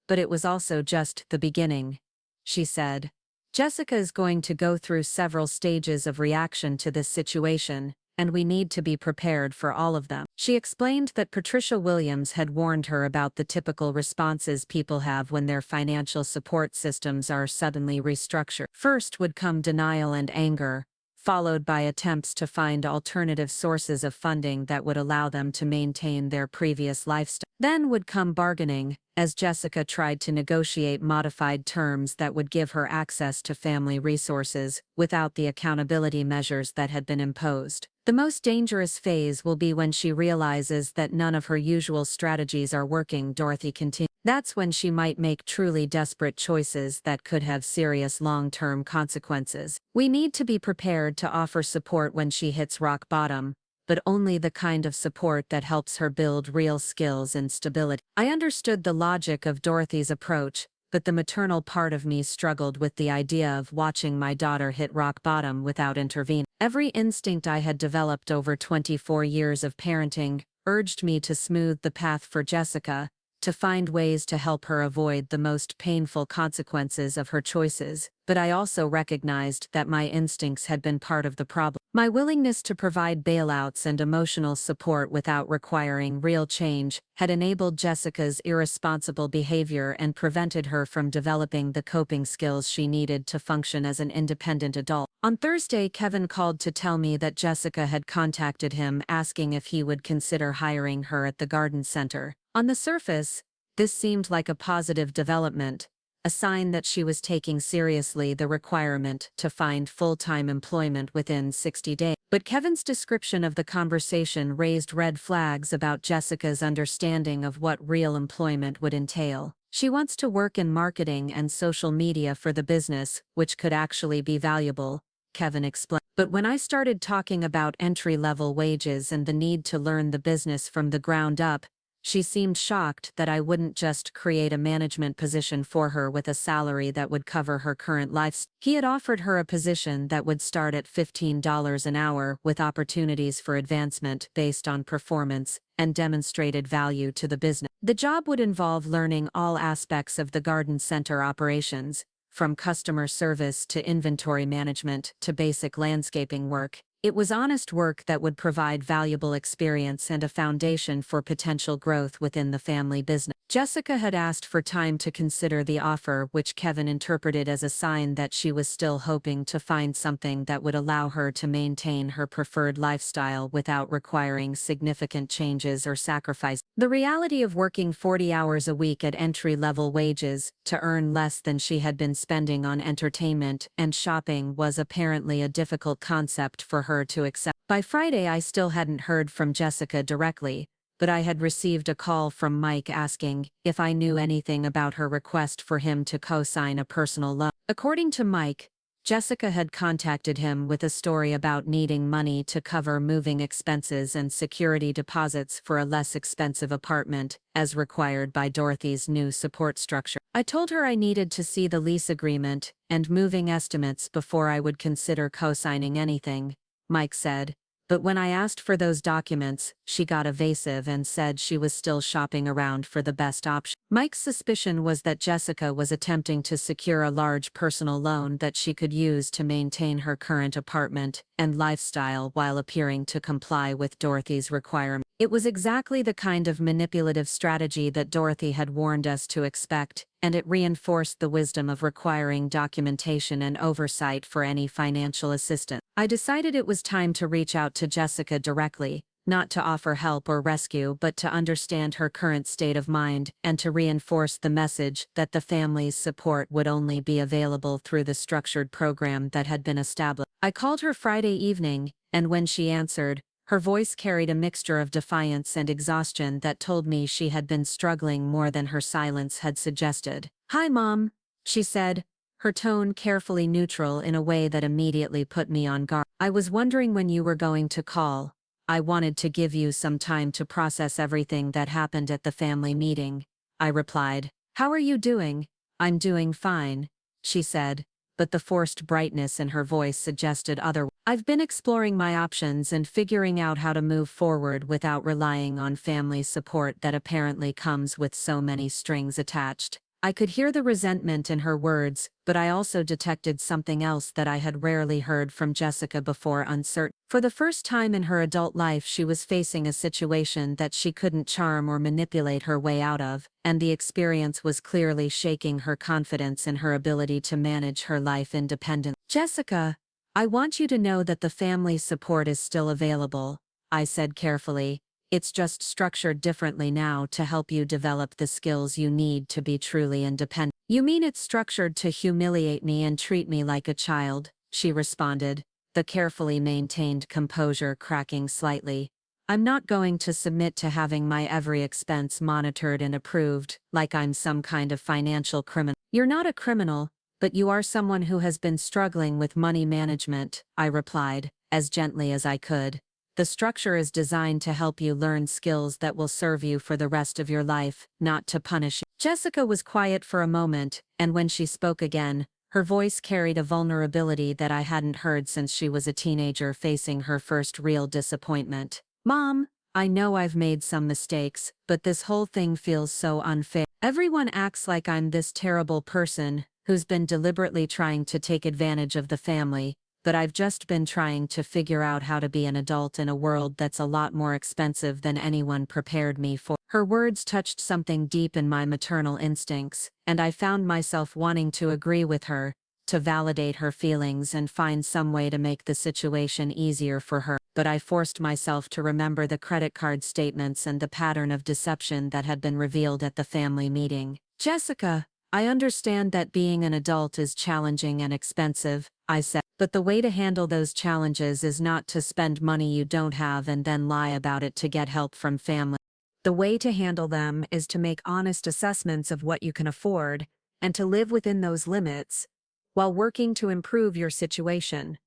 But it was also just the beginning," she said. "Jessica is going to go through several stages of reaction to this situation, and we need to be prepared for all of them." She explained that Patricia Williams had warned her about the typical responses people have when their financial support systems are suddenly restructured. First would come denial and anger, followed by attempts to find alternative sources of funding that would allow them to maintain their previous lifestyle. Then would come bargaining, as Jessica tried to negotiate modified terms that would give her access to family resources without the accountability measures that had been imposed. The most dangerous phase will be when she realizes that none of her usual strategies are working, Dorothy continued. That's when she might make truly desperate choices that could have serious long-term consequences. We need to be prepared to offer support when she hits rock bottom, but only the kind of support that helps her build real skills and stability. I understood the logic of Dorothy's approach, but the maternal part of me struggled with the idea of watching my daughter hit rock bottom without intervening. Every instinct I had developed over 24 years of parenting urged me to smooth the path for Jessica, to find ways to help her avoid the most painful consequences of her choices, but I also recognized that my instincts had been part of the problem. My willingness to provide bailouts and emotional support without requiring real change had enabled Jessica's irresponsible behavior and prevented her from developing the coping skills she needed to function as an independent adult. On Thursday, Kevin called to tell me that Jessica had contacted him asking if he would consider hiring her at the garden center. On the surface, this seemed like a positive development, a sign that she was taking seriously the requirement to find full-time employment within 60 days. But Kevin's description of the conversation raised red flags about Jessica's understanding of what real employment would entail. She wants to work in marketing and social media for the business, which could actually be valuable, Kevin explained. But when I started talking about entry-level wages and the need to learn the business from the ground up, she seemed shocked that I wouldn't just create a management position for her with a salary that would cover her current lifestyle. He had offered her a position that would start at $15 an hour with opportunities for advancement based on performance and demonstrated value to the business. The job would involve learning all aspects of the garden center operations, from customer service to inventory management to basic landscaping work. It was honest work that would provide valuable experience and a foundation for potential growth within the family business. Jessica had asked for time to consider the offer, which Kevin interpreted as a sign that she was still hoping to find something that would allow her to maintain her preferred lifestyle without requiring significant changes or sacrifice. The reality of working 40 hours a week at entry-level wages to earn less than she had been spending on entertainment and shopping was apparently a difficult concept for her to accept. By Friday, I still hadn't heard from Jessica directly, but I had received a call from Mike asking if I knew anything about her request for him to co-sign a personal loan. According to Mike, Jessica had contacted him with a story about needing money to cover moving expenses and security deposits for a less expensive apartment, as required by Dorothy's new support structure. I told her I needed to see the lease agreement and moving estimates before I would consider co-signing anything, Mike said. But when I asked for those documents, she got evasive and said she was still shopping around for the best option. Mike's suspicion was that Jessica was attempting to secure a large personal loan that she could use to maintain her current apartment and lifestyle while appearing to comply with Dorothy's requirements. It was exactly the kind of manipulative strategy that Dorothy had warned us to expect, and it reinforced the wisdom of requiring documentation and oversight for any financial assistance. I decided it was time to reach out to Jessica directly, not to offer help or rescue but to understand her current state of mind and to reinforce the message that the family's support would only be available through the structured program that had been established. I called her Friday evening, and when she answered, her voice carried a mixture of defiance and exhaustion that told me she had been struggling more than her silence had suggested. "Hi, Mom," she said, her tone carefully neutral in a way that immediately put me on guard. "I was wondering when you were going to call. I wanted to give you some time to process everything that happened at the family meeting, I replied. How are you doing? I'm doing fine, she said, but the forced brightness in her voice suggested otherwise. I've been exploring my options and figuring out how to move forward without relying on family support that apparently comes with so many strings attached. I could hear the resentment in her words, but I also detected something else that I had rarely heard from Jessica before: uncertainty. For the first time in her adult life, she was facing a situation that she couldn't charm or manipulate her way out of, and the experience was clearly shaking her confidence in her ability to manage her life independently. Jessica, I want you to know that the family support is still available, I said carefully. It's just structured differently now to help you develop the skills you need to be truly independent. You mean it's structured to humiliate me and treat me like a child, she responded, the carefully maintained composure cracking slightly. I'm not going to submit to having my every expense monitored and approved, like I'm some kind of financial criminal. You're not a criminal, but you are someone who has been struggling with money management, I replied, as gently as I could. The structure is designed to help you learn skills that will serve you for the rest of your life, not to punish you. Jessica was quiet for a moment, and when she spoke again, her voice carried a vulnerability that I hadn't heard since she was a teenager facing her first real disappointment. Mom, I know I've made some mistakes, but this whole thing feels so unfair. Everyone acts like I'm this terrible person who's been deliberately trying to take advantage of the family, but I've just been trying to figure out how to be an adult in a world that's a lot more expensive than anyone prepared me for. Her words touched something deep in my maternal instincts, and I found myself wanting to agree with her, to validate her feelings and find some way to make the situation easier for her. But I forced myself to remember the credit card statements and the pattern of deception that had been revealed at the family meeting. Jessica, I understand that being an adult is challenging and expensive, I said, but the way to handle those challenges is not to spend money you don't have and then lie about it to get help from family. The way to handle them is to make honest assessments of what you can afford, and to live within those limits, while working to improve your situation.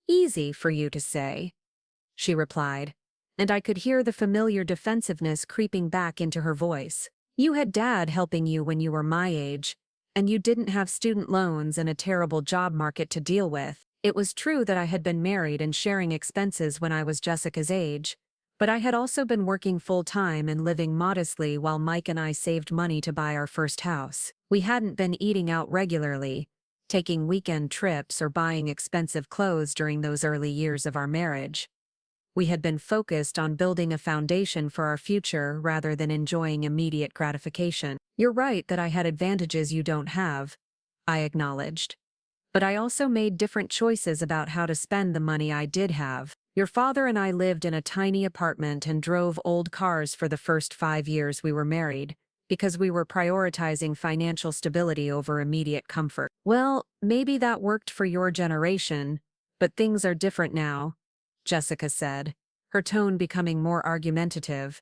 Easy for you to say, she replied, and I could hear the familiar defensiveness creeping back into her voice. You had Dad helping you when you were my age, and you didn't have student loans and a terrible job market to deal with. It was true that I had been married and sharing expenses when I was Jessica's age, but I had also been working full-time and living modestly while Mike and I saved money to buy our first house. We hadn't been eating out regularly, taking weekend trips or buying expensive clothes during those early years of our marriage. We had been focused on building a foundation for our future rather than enjoying immediate gratification. You're right that I had advantages you don't have, I acknowledged. But I also made different choices about how to spend the money I did have. Your father and I lived in a tiny apartment and drove old cars for the first 5 years we were married, because we were prioritizing financial stability over immediate comfort. Well, maybe that worked for your generation, but things are different now, Jessica said, her tone becoming more argumentative.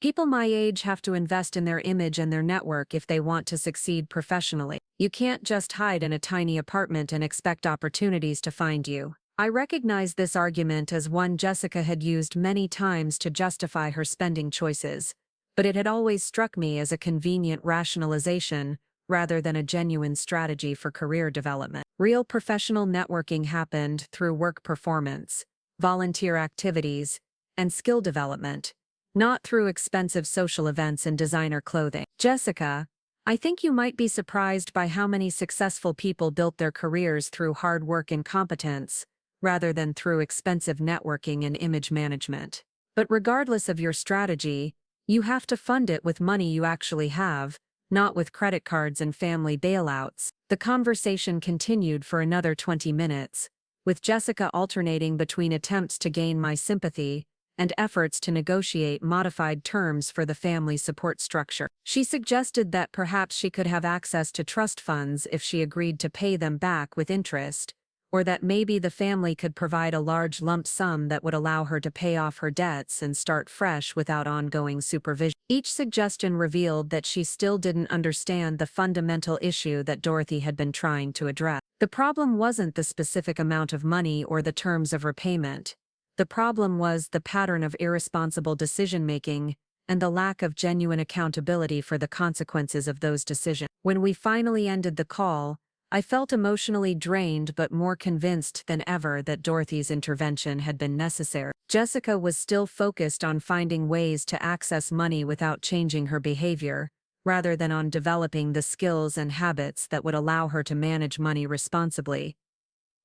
People my age have to invest in their image and their network if they want to succeed professionally. You can't just hide in a tiny apartment and expect opportunities to find you. I recognized this argument as one Jessica had used many times to justify her spending choices, but it had always struck me as a convenient rationalization rather than a genuine strategy for career development. Real professional networking happened through work performance, volunteer activities, and skill development, not through expensive social events and designer clothing. Jessica, I think you might be surprised by how many successful people built their careers through hard work and competence, rather than through expensive networking and image management. But regardless of your strategy, you have to fund it with money you actually have, not with credit cards and family bailouts. The conversation continued for another 20 minutes, with Jessica alternating between attempts to gain my sympathy and efforts to negotiate modified terms for the family support structure. She suggested that perhaps she could have access to trust funds if she agreed to pay them back with interest, or that maybe the family could provide a large lump sum that would allow her to pay off her debts and start fresh without ongoing supervision. Each suggestion revealed that she still didn't understand the fundamental issue that Dorothy had been trying to address. The problem wasn't the specific amount of money or the terms of repayment. The problem was the pattern of irresponsible decision-making and the lack of genuine accountability for the consequences of those decisions. When we finally ended the call, I felt emotionally drained but more convinced than ever that Dorothy's intervention had been necessary. Jessica was still focused on finding ways to access money without changing her behavior, rather than on developing the skills and habits that would allow her to manage money responsibly.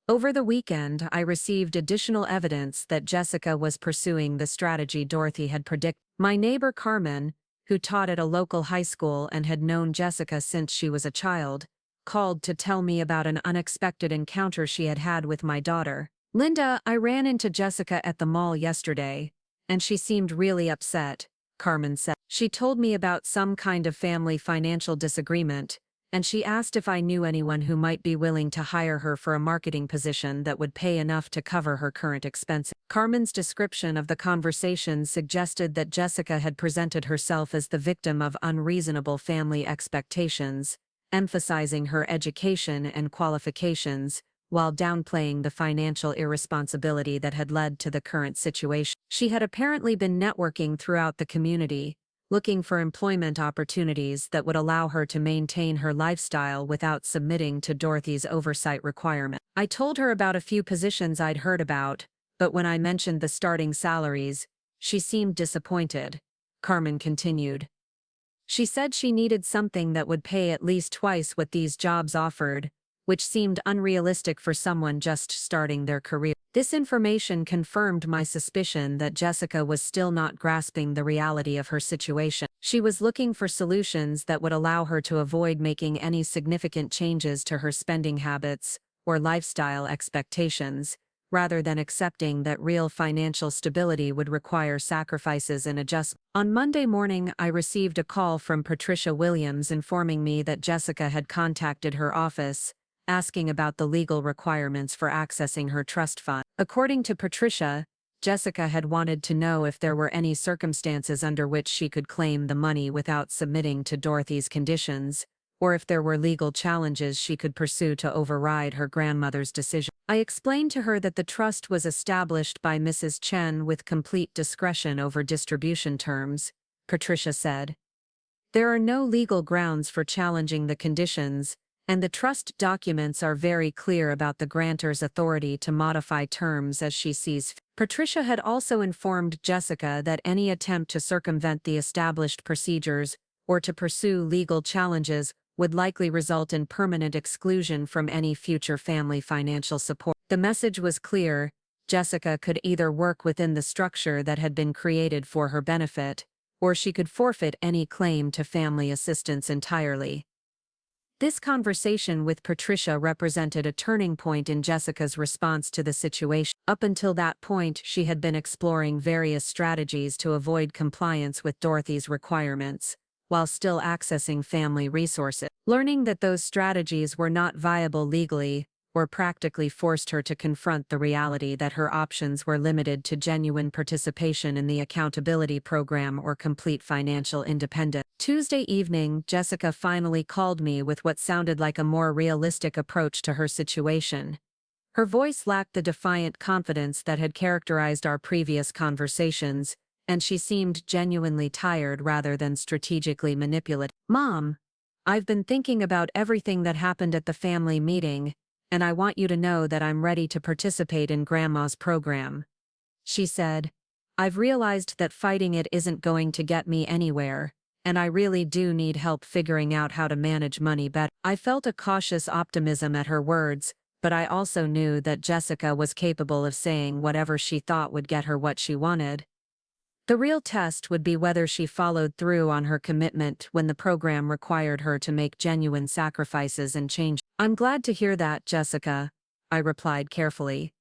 Over the weekend, I received additional evidence that Jessica was pursuing the strategy Dorothy had predicted. My neighbor Carmen, who taught at a local high school and had known Jessica since she was a child, called to tell me about an unexpected encounter she had had with my daughter. Linda, I ran into Jessica at the mall yesterday, and she seemed really upset, Carmen said. She told me about some kind of family financial disagreement, and she asked if I knew anyone who might be willing to hire her for a marketing position that would pay enough to cover her current expenses. Carmen's description of the conversation suggested that Jessica had presented herself as the victim of unreasonable family expectations, emphasizing her education and qualifications, while downplaying the financial irresponsibility that had led to the current situation. She had apparently been networking throughout the community, looking for employment opportunities that would allow her to maintain her lifestyle without submitting to Dorothy's oversight requirement. I told her about a few positions I'd heard about, but when I mentioned the starting salaries, she seemed disappointed, Carmen continued. She said she needed something that would pay at least twice what these jobs offered, which seemed unrealistic for someone just starting their career. This information confirmed my suspicion that Jessica was still not grasping the reality of her situation. She was looking for solutions that would allow her to avoid making any significant changes to her spending habits or lifestyle expectations, rather than accepting that real financial stability would require sacrifices and adjustments. On Monday morning, I received a call from Patricia Williams informing me that Jessica had contacted her office, asking about the legal requirements for accessing her trust fund. According to Patricia, Jessica had wanted to know if there were any circumstances under which she could claim the money without submitting to Dorothy's conditions, or if there were legal challenges she could pursue to override her grandmother's decision. I explained to her that the trust was established by Mrs. Chen with complete discretion over distribution terms, Patricia said. There are no legal grounds for challenging the conditions, and the trust documents are very clear about the grantor's authority to modify terms as she sees fit. Patricia had also informed Jessica that any attempt to circumvent the established procedures or to pursue legal challenges would likely result in permanent exclusion from any future family financial support. The message was clear: Jessica could either work within the structure that had been created for her benefit, or she could forfeit any claim to family assistance entirely. This conversation with Patricia represented a turning point in Jessica's response to the situation. Up until that point, she had been exploring various strategies to avoid compliance with Dorothy's requirements, while still accessing family resources. Learning that those strategies were not viable legally or practically forced her to confront the reality that her options were limited to genuine participation in the accountability program or complete financial independence. Tuesday evening, Jessica finally called me with what sounded like a more realistic approach to her situation. Her voice lacked the defiant confidence that had characterized our previous conversations, and she seemed genuinely tired rather than strategically manipulative. "Mom, I've been thinking about everything that happened at the family meeting, and I want you to know that I'm ready to participate in Grandma's program," she said. "I've realized that fighting it isn't going to get me anywhere, and I really do need help figuring out how to manage money better." I felt a cautious optimism at her words, but I also knew that Jessica was capable of saying whatever she thought would get her what she wanted. The real test would be whether she followed through on her commitment when the program required her to make genuine sacrifices and change. "I'm glad to hear that, Jessica," I replied carefully.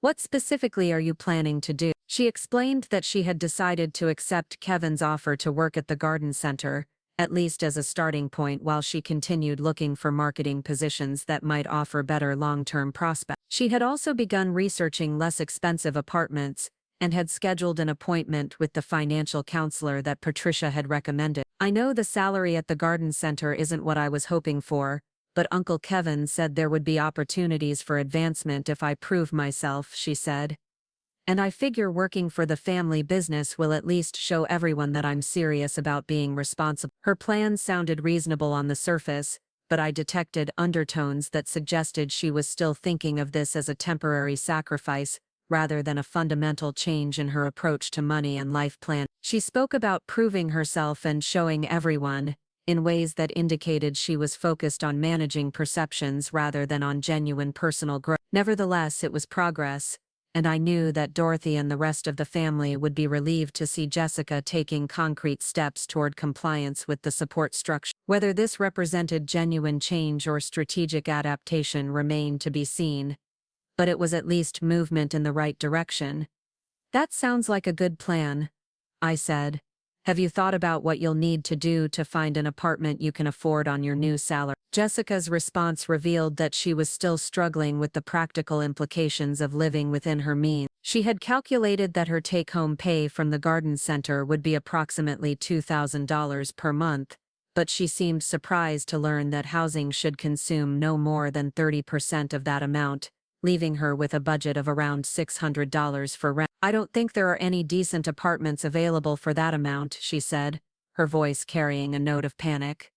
"What specifically are you planning to do?" She explained that she had decided to accept Kevin's offer to work at the garden center, at least as a starting point, while she continued looking for marketing positions that might offer better long-term prospects. She had also begun researching less expensive apartments, and had scheduled an appointment with the financial counselor that Patricia had recommended. "I know the salary at the garden center isn't what I was hoping for, but Uncle Kevin said there would be opportunities for advancement if I prove myself," she said. And I figure working for the family business will at least show everyone that I'm serious about being responsible. Her plans sounded reasonable on the surface, but I detected undertones that suggested she was still thinking of this as a temporary sacrifice, rather than a fundamental change in her approach to money and life plan. She spoke about proving herself and showing everyone, in ways that indicated she was focused on managing perceptions rather than on genuine personal growth. Nevertheless, it was progress, and I knew that Dorothy and the rest of the family would be relieved to see Jessica taking concrete steps toward compliance with the support structure. Whether this represented genuine change or strategic adaptation remained to be seen, but it was at least movement in the right direction. "That sounds like a good plan," I said. "Have you thought about what you'll need to do to find an apartment you can afford on your new salary?" Jessica's response revealed that she was still struggling with the practical implications of living within her means. She had calculated that her take-home pay from the garden center would be approximately $2,000 per month, but she seemed surprised to learn that housing should consume no more than 30% of that amount, leaving her with a budget of around $600 for rent. "I don't think there are any decent apartments available for that amount," she said, her voice carrying a note of panic.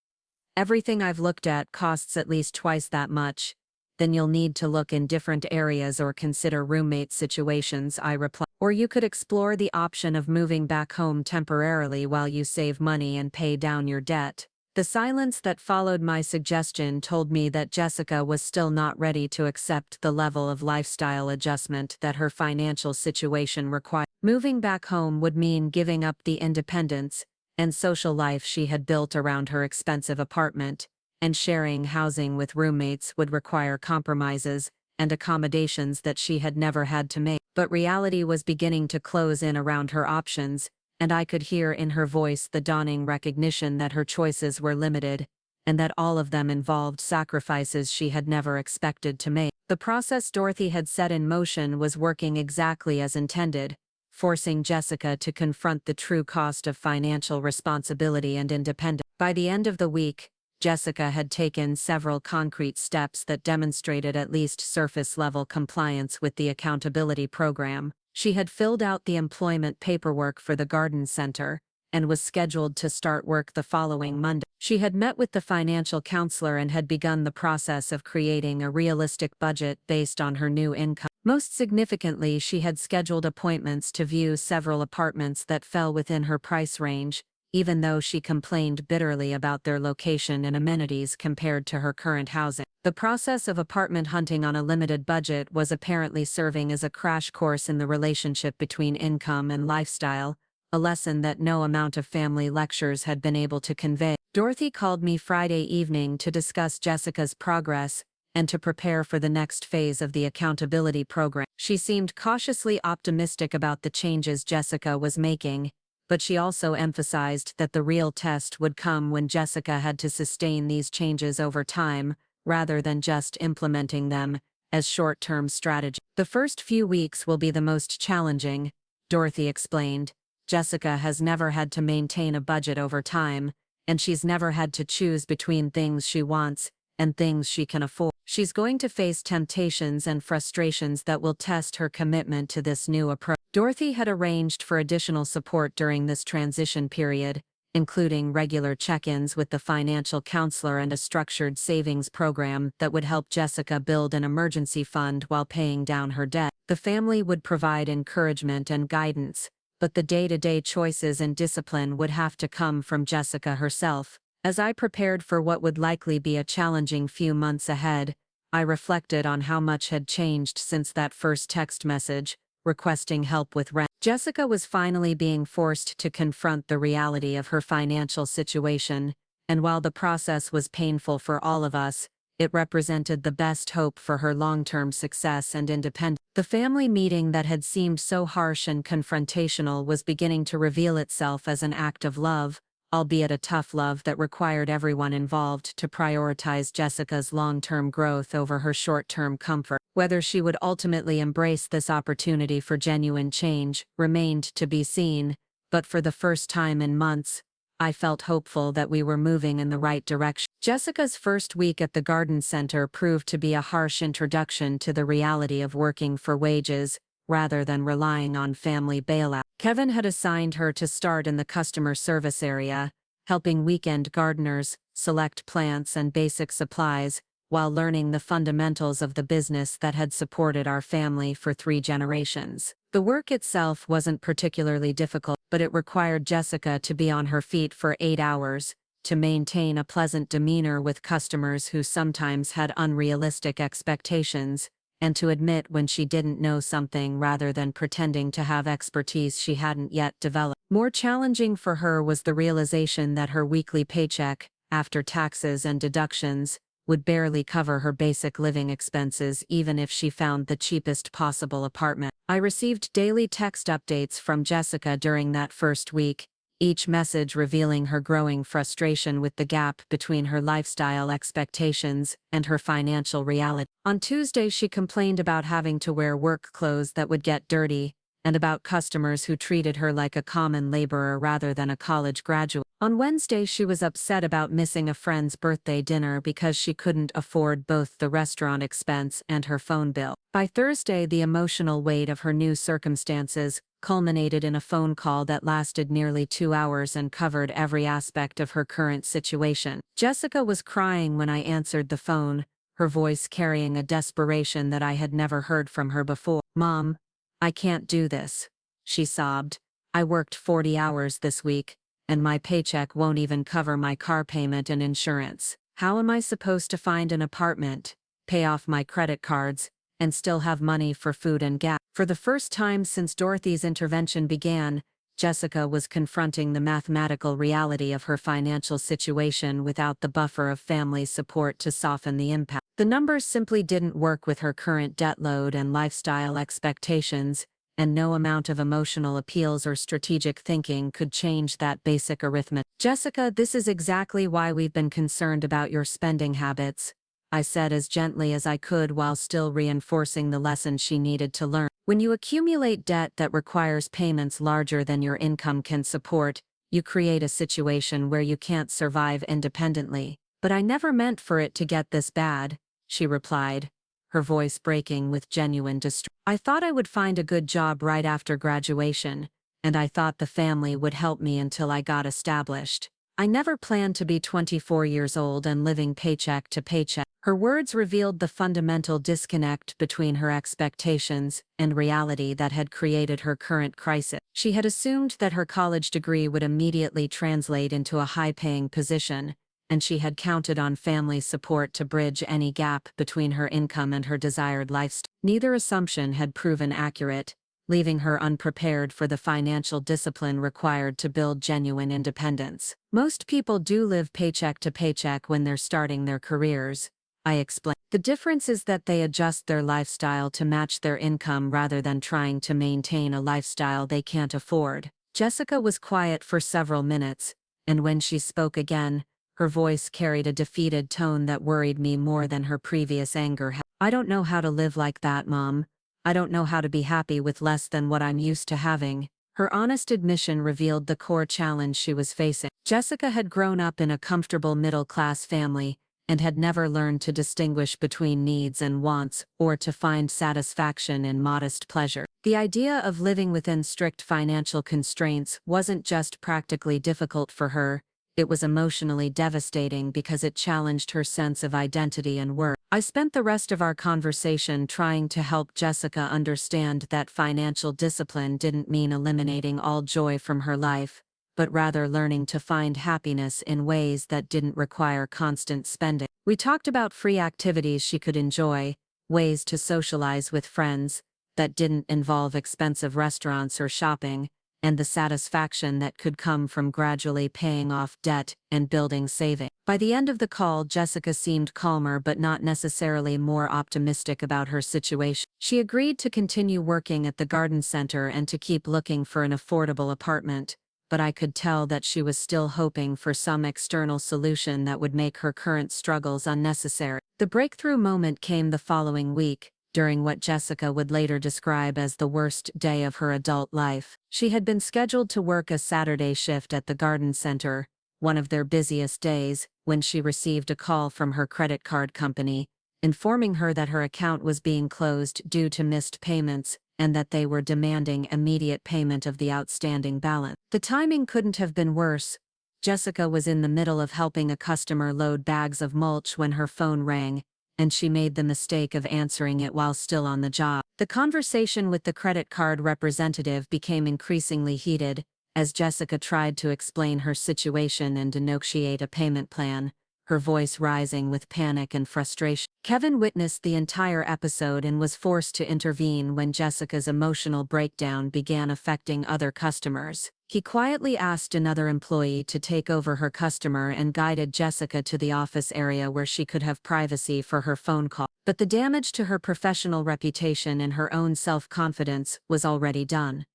"Everything I've looked at costs at least twice that much. Then you'll need to look in different areas or consider roommate situations," I replied. "Or you could explore the option of moving back home temporarily while you save money and pay down your debt." The silence that followed my suggestion told me that Jessica was still not ready to accept the level of lifestyle adjustment that her financial situation required. Moving back home would mean giving up the independence and social life she had built around her expensive apartment, and sharing housing with roommates would require compromises and accommodations that she had never had to make. But reality was beginning to close in around her options, and I could hear in her voice the dawning recognition that her choices were limited, and that all of them involved sacrifices she had never expected to make. The process Dorothy had set in motion was working exactly as intended, forcing Jessica to confront the true cost of financial responsibility and independence. By the end of the week, Jessica had taken several concrete steps that demonstrated at least surface-level compliance with the accountability program. She had filled out the employment paperwork for the garden center and was scheduled to start work the following Monday. She had met with the financial counselor and had begun the process of creating a realistic budget based on her new income. Most significantly, she had scheduled appointments to view several apartments that fell within her price range, even though she complained bitterly about their location and amenities compared to her current housing. The process of apartment hunting on a limited budget was apparently serving as a crash course in the relationship between income and lifestyle, a lesson that no amount of family lectures had been able to convey. Dorothy called me Friday evening to discuss Jessica's progress and to prepare for the next phase of the accountability program. She seemed cautiously optimistic about the changes Jessica was making, but she also emphasized that the real test would come when Jessica had to sustain these changes over time, rather than just implementing them as short-term strategy. "The first few weeks will be the most challenging," Dorothy explained. "Jessica has never had to maintain a budget over time, and she's never had to choose between things she wants and things she can afford. She's going to face temptations and frustrations that will test her commitment to this new approach." Dorothy had arranged for additional support during this transition period, including regular check-ins with the financial counselor and a structured savings program that would help Jessica build an emergency fund while paying down her debt. The family would provide encouragement and guidance, but the day-to-day choices and discipline would have to come from Jessica herself. As I prepared for what would likely be a challenging few months ahead, I reflected on how much had changed since that first text message, requesting help with rent. Jessica was finally being forced to confront the reality of her financial situation, and while the process was painful for all of us, it represented the best hope for her long-term success and independence. The family meeting that had seemed so harsh and confrontational was beginning to reveal itself as an act of love, albeit a tough love that required everyone involved to prioritize Jessica's long-term growth over her short-term comfort. Whether she would ultimately embrace this opportunity for genuine change remained to be seen, but for the first time in months, I felt hopeful that we were moving in the right direction. Jessica's first week at the garden center proved to be a harsh introduction to the reality of working for wages, rather than relying on family bailout. Kevin had assigned her to start in the customer service area, helping weekend gardeners select plants and basic supplies, while learning the fundamentals of the business that had supported our family for 3 generations. The work itself wasn't particularly difficult, but it required Jessica to be on her feet for 8 hours, to maintain a pleasant demeanor with customers who sometimes had unrealistic expectations, and to admit when she didn't know something rather than pretending to have expertise she hadn't yet developed. More challenging for her was the realization that her weekly paycheck, after taxes and deductions, would barely cover her basic living expenses even if she found the cheapest possible apartment. I received daily text updates from Jessica during that first week, each message revealing her growing frustration with the gap between her lifestyle expectations and her financial reality. On Tuesday, she complained about having to wear work clothes that would get dirty, and about customers who treated her like a common laborer rather than a college graduate. On Wednesday, she was upset about missing a friend's birthday dinner because she couldn't afford both the restaurant expense and her phone bill. By Thursday, the emotional weight of her new circumstances culminated in a phone call that lasted nearly 2 hours and covered every aspect of her current situation. Jessica was crying when I answered the phone, her voice carrying a desperation that I had never heard from her before. "Mom, I can't do this," she sobbed. "I worked 40 hours this week, and my paycheck won't even cover my car payment and insurance. How am I supposed to find an apartment, pay off my credit cards, and still have money for food and gas?" For the first time since Dorothy's intervention began, Jessica was confronting the mathematical reality of her financial situation without the buffer of family support to soften the impact. The numbers simply didn't work with her current debt load and lifestyle expectations, and no amount of emotional appeals or strategic thinking could change that basic arithmetic. "Jessica, this is exactly why we've been concerned about your spending habits," I said as gently as I could while still reinforcing the lesson she needed to learn. "When you accumulate debt that requires payments larger than your income can support, you create a situation where you can't survive independently." "But I never meant for it to get this bad," she replied, her voice breaking with genuine distress. "I thought I would find a good job right after graduation, and I thought the family would help me until I got established. I never planned to be 24 years old and living paycheck to paycheck." Her words revealed the fundamental disconnect between her expectations and reality that had created her current crisis. She had assumed that her college degree would immediately translate into a high-paying position, and she had counted on family support to bridge any gap between her income and her desired lifestyle. Neither assumption had proven accurate, leaving her unprepared for the financial discipline required to build genuine independence. "Most people do live paycheck to paycheck when they're starting their careers," I explained. "The difference is that they adjust their lifestyle to match their income rather than trying to maintain a lifestyle they can't afford." Jessica was quiet for several minutes, and when she spoke again, her voice carried a defeated tone that worried me more than her previous anger. "I don't know how to live like that, Mom. I don't know how to be happy with less than what I'm used to having." Her honest admission revealed the core challenge she was facing. Jessica had grown up in a comfortable middle-class family, and had never learned to distinguish between needs and wants or to find satisfaction in modest pleasure. The idea of living within strict financial constraints wasn't just practically difficult for her, it was emotionally devastating because it challenged her sense of identity and worth. I spent the rest of our conversation trying to help Jessica understand that financial discipline didn't mean eliminating all joy from her life, but rather learning to find happiness in ways that didn't require constant spending. We talked about free activities she could enjoy, ways to socialize with friends that didn't involve expensive restaurants or shopping, and the satisfaction that could come from gradually paying off debt and building savings. By the end of the call, Jessica seemed calmer but not necessarily more optimistic about her situation. She agreed to continue working at the garden center and to keep looking for an affordable apartment, but I could tell that she was still hoping for some external solution that would make her current struggles unnecessary. The breakthrough moment came the following week, during what Jessica would later describe as the worst day of her adult life. She had been scheduled to work a Saturday shift at the garden center, one of their busiest days, when she received a call from her credit card company, informing her that her account was being closed due to missed payments and that they were demanding immediate payment of the outstanding balance. The timing couldn't have been worse. Jessica was in the middle of helping a customer load bags of mulch when her phone rang, and she made the mistake of answering it while still on the job. The conversation with the credit card representative became increasingly heated, as Jessica tried to explain her situation and negotiate a payment plan, her voice rising with panic and frustration. Kevin witnessed the entire episode and was forced to intervene when Jessica's emotional breakdown began affecting other customers. He quietly asked another employee to take over her customer and guided Jessica to the office area where she could have privacy for her phone call. But the damage to her professional reputation and her own self-confidence was already done.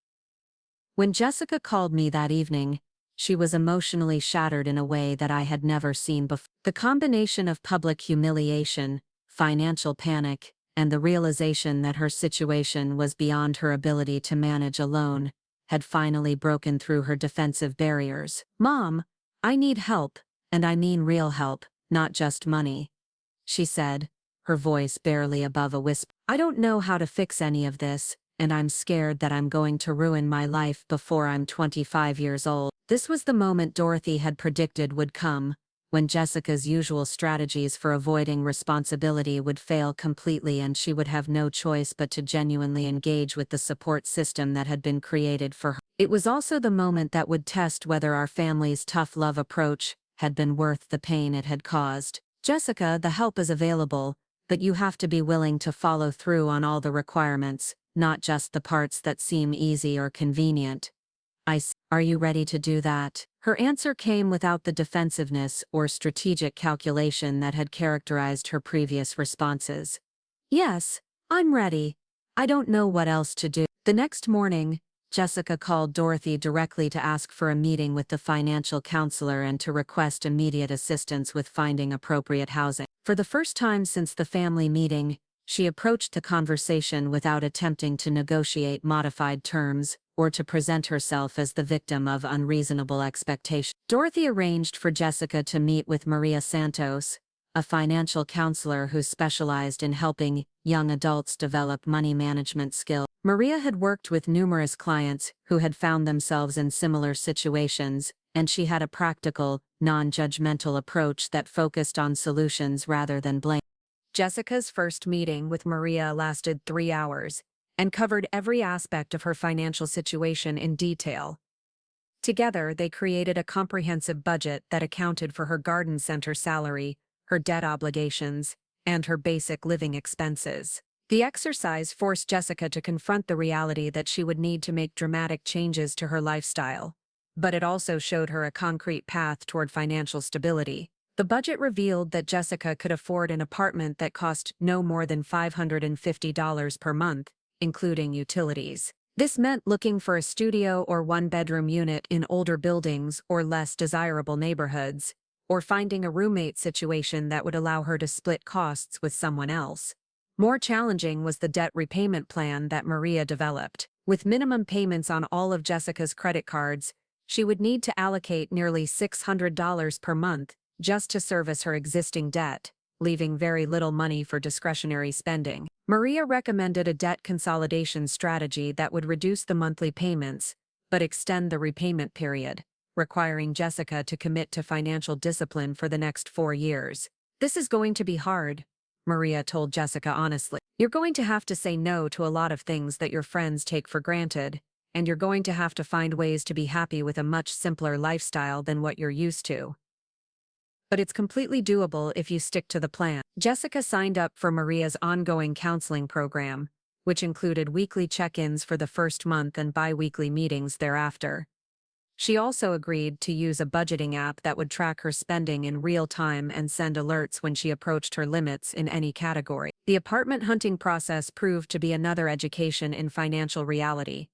When Jessica called me that evening, she was emotionally shattered in a way that I had never seen before. The combination of public humiliation, financial panic, and the realization that her situation was beyond her ability to manage alone had finally broken through her defensive barriers. "Mom, I need help, and I mean real help, not just money," she said, her voice barely above a whisper. "I don't know how to fix any of this, and I'm scared that I'm going to ruin my life before I'm 25 years old." This was the moment Dorothy had predicted would come, when Jessica's usual strategies for avoiding responsibility would fail completely and she would have no choice but to genuinely engage with the support system that had been created for her. It was also the moment that would test whether our family's tough love approach had been worth the pain it had caused. "Jessica, the help is available, but you have to be willing to follow through on all the requirements, not just the parts that seem easy or convenient. Are you ready to do that?" Her answer came without the defensiveness or strategic calculation that had characterized her previous responses. "Yes, I'm ready. I don't know what else to do." The next morning, Jessica called Dorothy directly to ask for a meeting with the financial counselor and to request immediate assistance with finding appropriate housing. For the first time since the family meeting, she approached the conversation without attempting to negotiate modified terms or to present herself as the victim of unreasonable expectations. Dorothy arranged for Jessica to meet with Maria Santos, a financial counselor who specialized in helping young adults develop money management skills. Maria had worked with numerous clients who had found themselves in similar situations, and she had a practical, non-judgmental approach that focused on solutions rather than blame. Jessica's first meeting with Maria lasted 3 hours and covered every aspect of her financial situation in detail. Together, they created a comprehensive budget that accounted for her garden center salary, her debt obligations, and her basic living expenses. The exercise forced Jessica to confront the reality that she would need to make dramatic changes to her lifestyle, but it also showed her a concrete path toward financial stability. The budget revealed that Jessica could afford an apartment that cost no more than $550 per month, including utilities. This meant looking for a studio or one-bedroom unit in older buildings or less desirable neighborhoods, or finding a roommate situation that would allow her to split costs with someone else. More challenging was the debt repayment plan that Maria developed. With minimum payments on all of Jessica's credit cards, she would need to allocate nearly $600 per month just to service her existing debt, leaving very little money for discretionary spending. Maria recommended a debt consolidation strategy that would reduce the monthly payments, but extend the repayment period, requiring Jessica to commit to financial discipline for the next 4 years. "This is going to be hard," Maria told Jessica honestly. "You're going to have to say no to a lot of things that your friends take for granted, and you're going to have to find ways to be happy with a much simpler lifestyle than what you're used to. But it's completely doable if you stick to the plan." Jessica signed up for Maria's ongoing counseling program, which included weekly check-ins for the first month and bi-weekly meetings thereafter. She also agreed to use a budgeting app that would track her spending in real time and send alerts when she approached her limits in any category. The apartment hunting process proved to be another education in financial reality.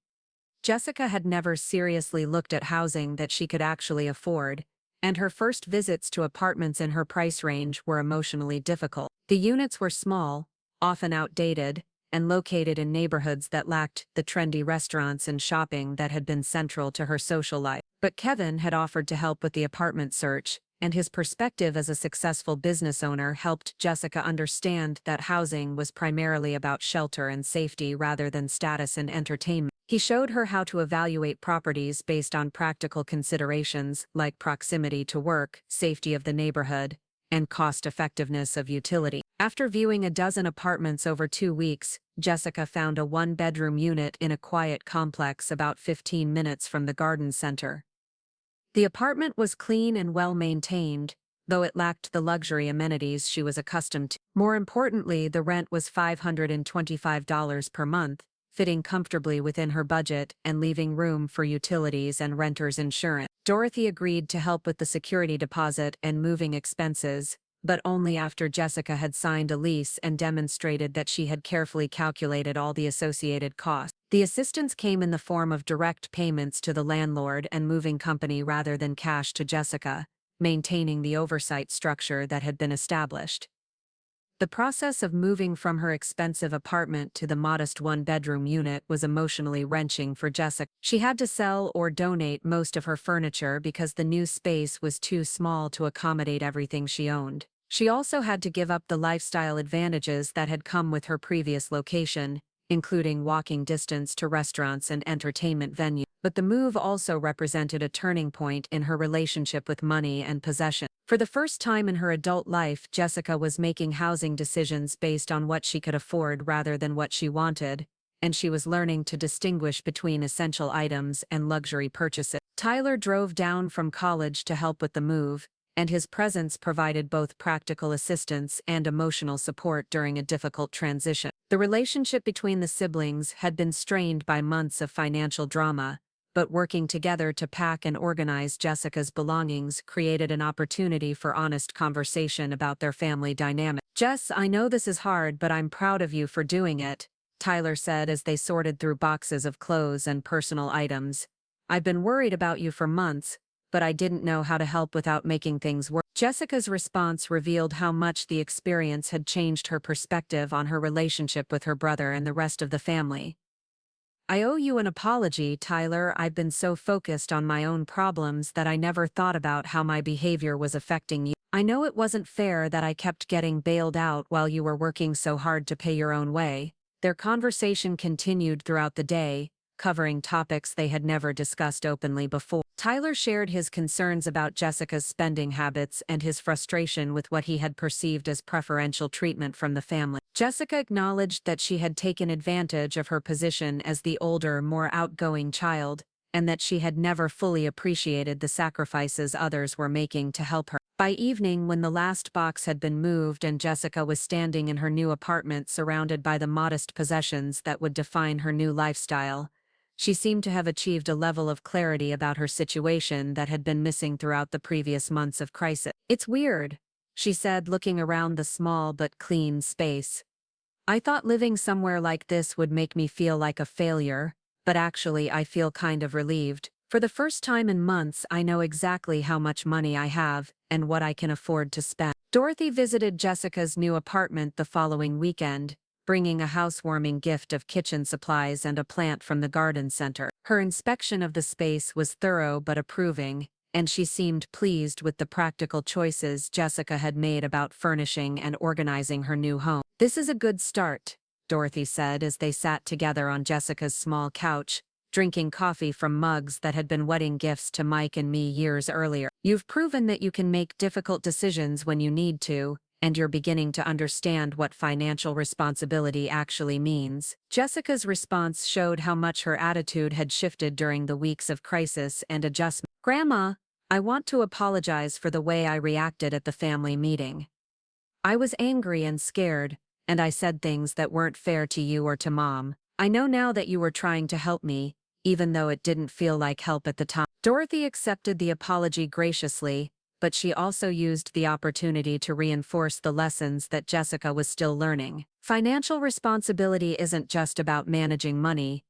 Jessica had never seriously looked at housing that she could actually afford, and her first visits to apartments in her price range were emotionally difficult. The units were small, often outdated, and located in neighborhoods that lacked the trendy restaurants and shopping that had been central to her social life. But Kevin had offered to help with the apartment search, and his perspective as a successful business owner helped Jessica understand that housing was primarily about shelter and safety rather than status and entertainment. He showed her how to evaluate properties based on practical considerations like proximity to work, safety of the neighborhood, and cost-effectiveness of utility. After viewing a dozen apartments over 2 weeks, Jessica found a one-bedroom unit in a quiet complex about 15 minutes from the garden center. The apartment was clean and well-maintained, though it lacked the luxury amenities she was accustomed to. More importantly, the rent was $525 per month, fitting comfortably within her budget and leaving room for utilities and renter's insurance. Dorothy agreed to help with the security deposit and moving expenses, but only after Jessica had signed a lease and demonstrated that she had carefully calculated all the associated costs. The assistance came in the form of direct payments to the landlord and moving company rather than cash to Jessica, maintaining the oversight structure that had been established. The process of moving from her expensive apartment to the modest one-bedroom unit was emotionally wrenching for Jessica. She had to sell or donate most of her furniture because the new space was too small to accommodate everything she owned. She also had to give up the lifestyle advantages that had come with her previous location, including walking distance to restaurants and entertainment venues. But the move also represented a turning point in her relationship with money and possession. For the first time in her adult life, Jessica was making housing decisions based on what she could afford rather than what she wanted, and she was learning to distinguish between essential items and luxury purchases. Tyler drove down from college to help with the move, and his presence provided both practical assistance and emotional support during a difficult transition. The relationship between the siblings had been strained by months of financial drama, but working together to pack and organize Jessica's belongings created an opportunity for honest conversation about their family dynamic. "Jess, I know this is hard, but I'm proud of you for doing it," Tyler said as they sorted through boxes of clothes and personal items. "I've been worried about you for months, but I didn't know how to help without making things worse." Jessica's response revealed how much the experience had changed her perspective on her relationship with her brother and the rest of the family. "I owe you an apology, Tyler. I've been so focused on my own problems that I never thought about how my behavior was affecting you. I know it wasn't fair that I kept getting bailed out while you were working so hard to pay your own way." Their conversation continued throughout the day, covering topics they had never discussed openly before. Tyler shared his concerns about Jessica's spending habits and his frustration with what he had perceived as preferential treatment from the family. Jessica acknowledged that she had taken advantage of her position as the older, more outgoing child, and that she had never fully appreciated the sacrifices others were making to help her. By evening, when the last box had been moved and Jessica was standing in her new apartment surrounded by the modest possessions that would define her new lifestyle, she seemed to have achieved a level of clarity about her situation that had been missing throughout the previous months of crisis. "It's weird," she said, looking around the small but clean space. "I thought living somewhere like this would make me feel like a failure, but actually I feel kind of relieved. For the first time in months, I know exactly how much money I have and what I can afford to spend." Dorothy visited Jessica's new apartment the following weekend, bringing a housewarming gift of kitchen supplies and a plant from the garden center. Her inspection of the space was thorough but approving, and she seemed pleased with the practical choices Jessica had made about furnishing and organizing her new home. "This is a good start," Dorothy said as they sat together on Jessica's small couch, drinking coffee from mugs that had been wedding gifts to Mike and me years earlier. "You've proven that you can make difficult decisions when you need to, and you're beginning to understand what financial responsibility actually means." Jessica's response showed how much her attitude had shifted during the weeks of crisis and adjustment. "Grandma, I want to apologize for the way I reacted at the family meeting. I was angry and scared, and I said things that weren't fair to you or to Mom. I know now that you were trying to help me, even though it didn't feel like help at the time." Dorothy accepted the apology graciously, but she also used the opportunity to reinforce the lessons that Jessica was still learning. Financial responsibility isn't just about managing money,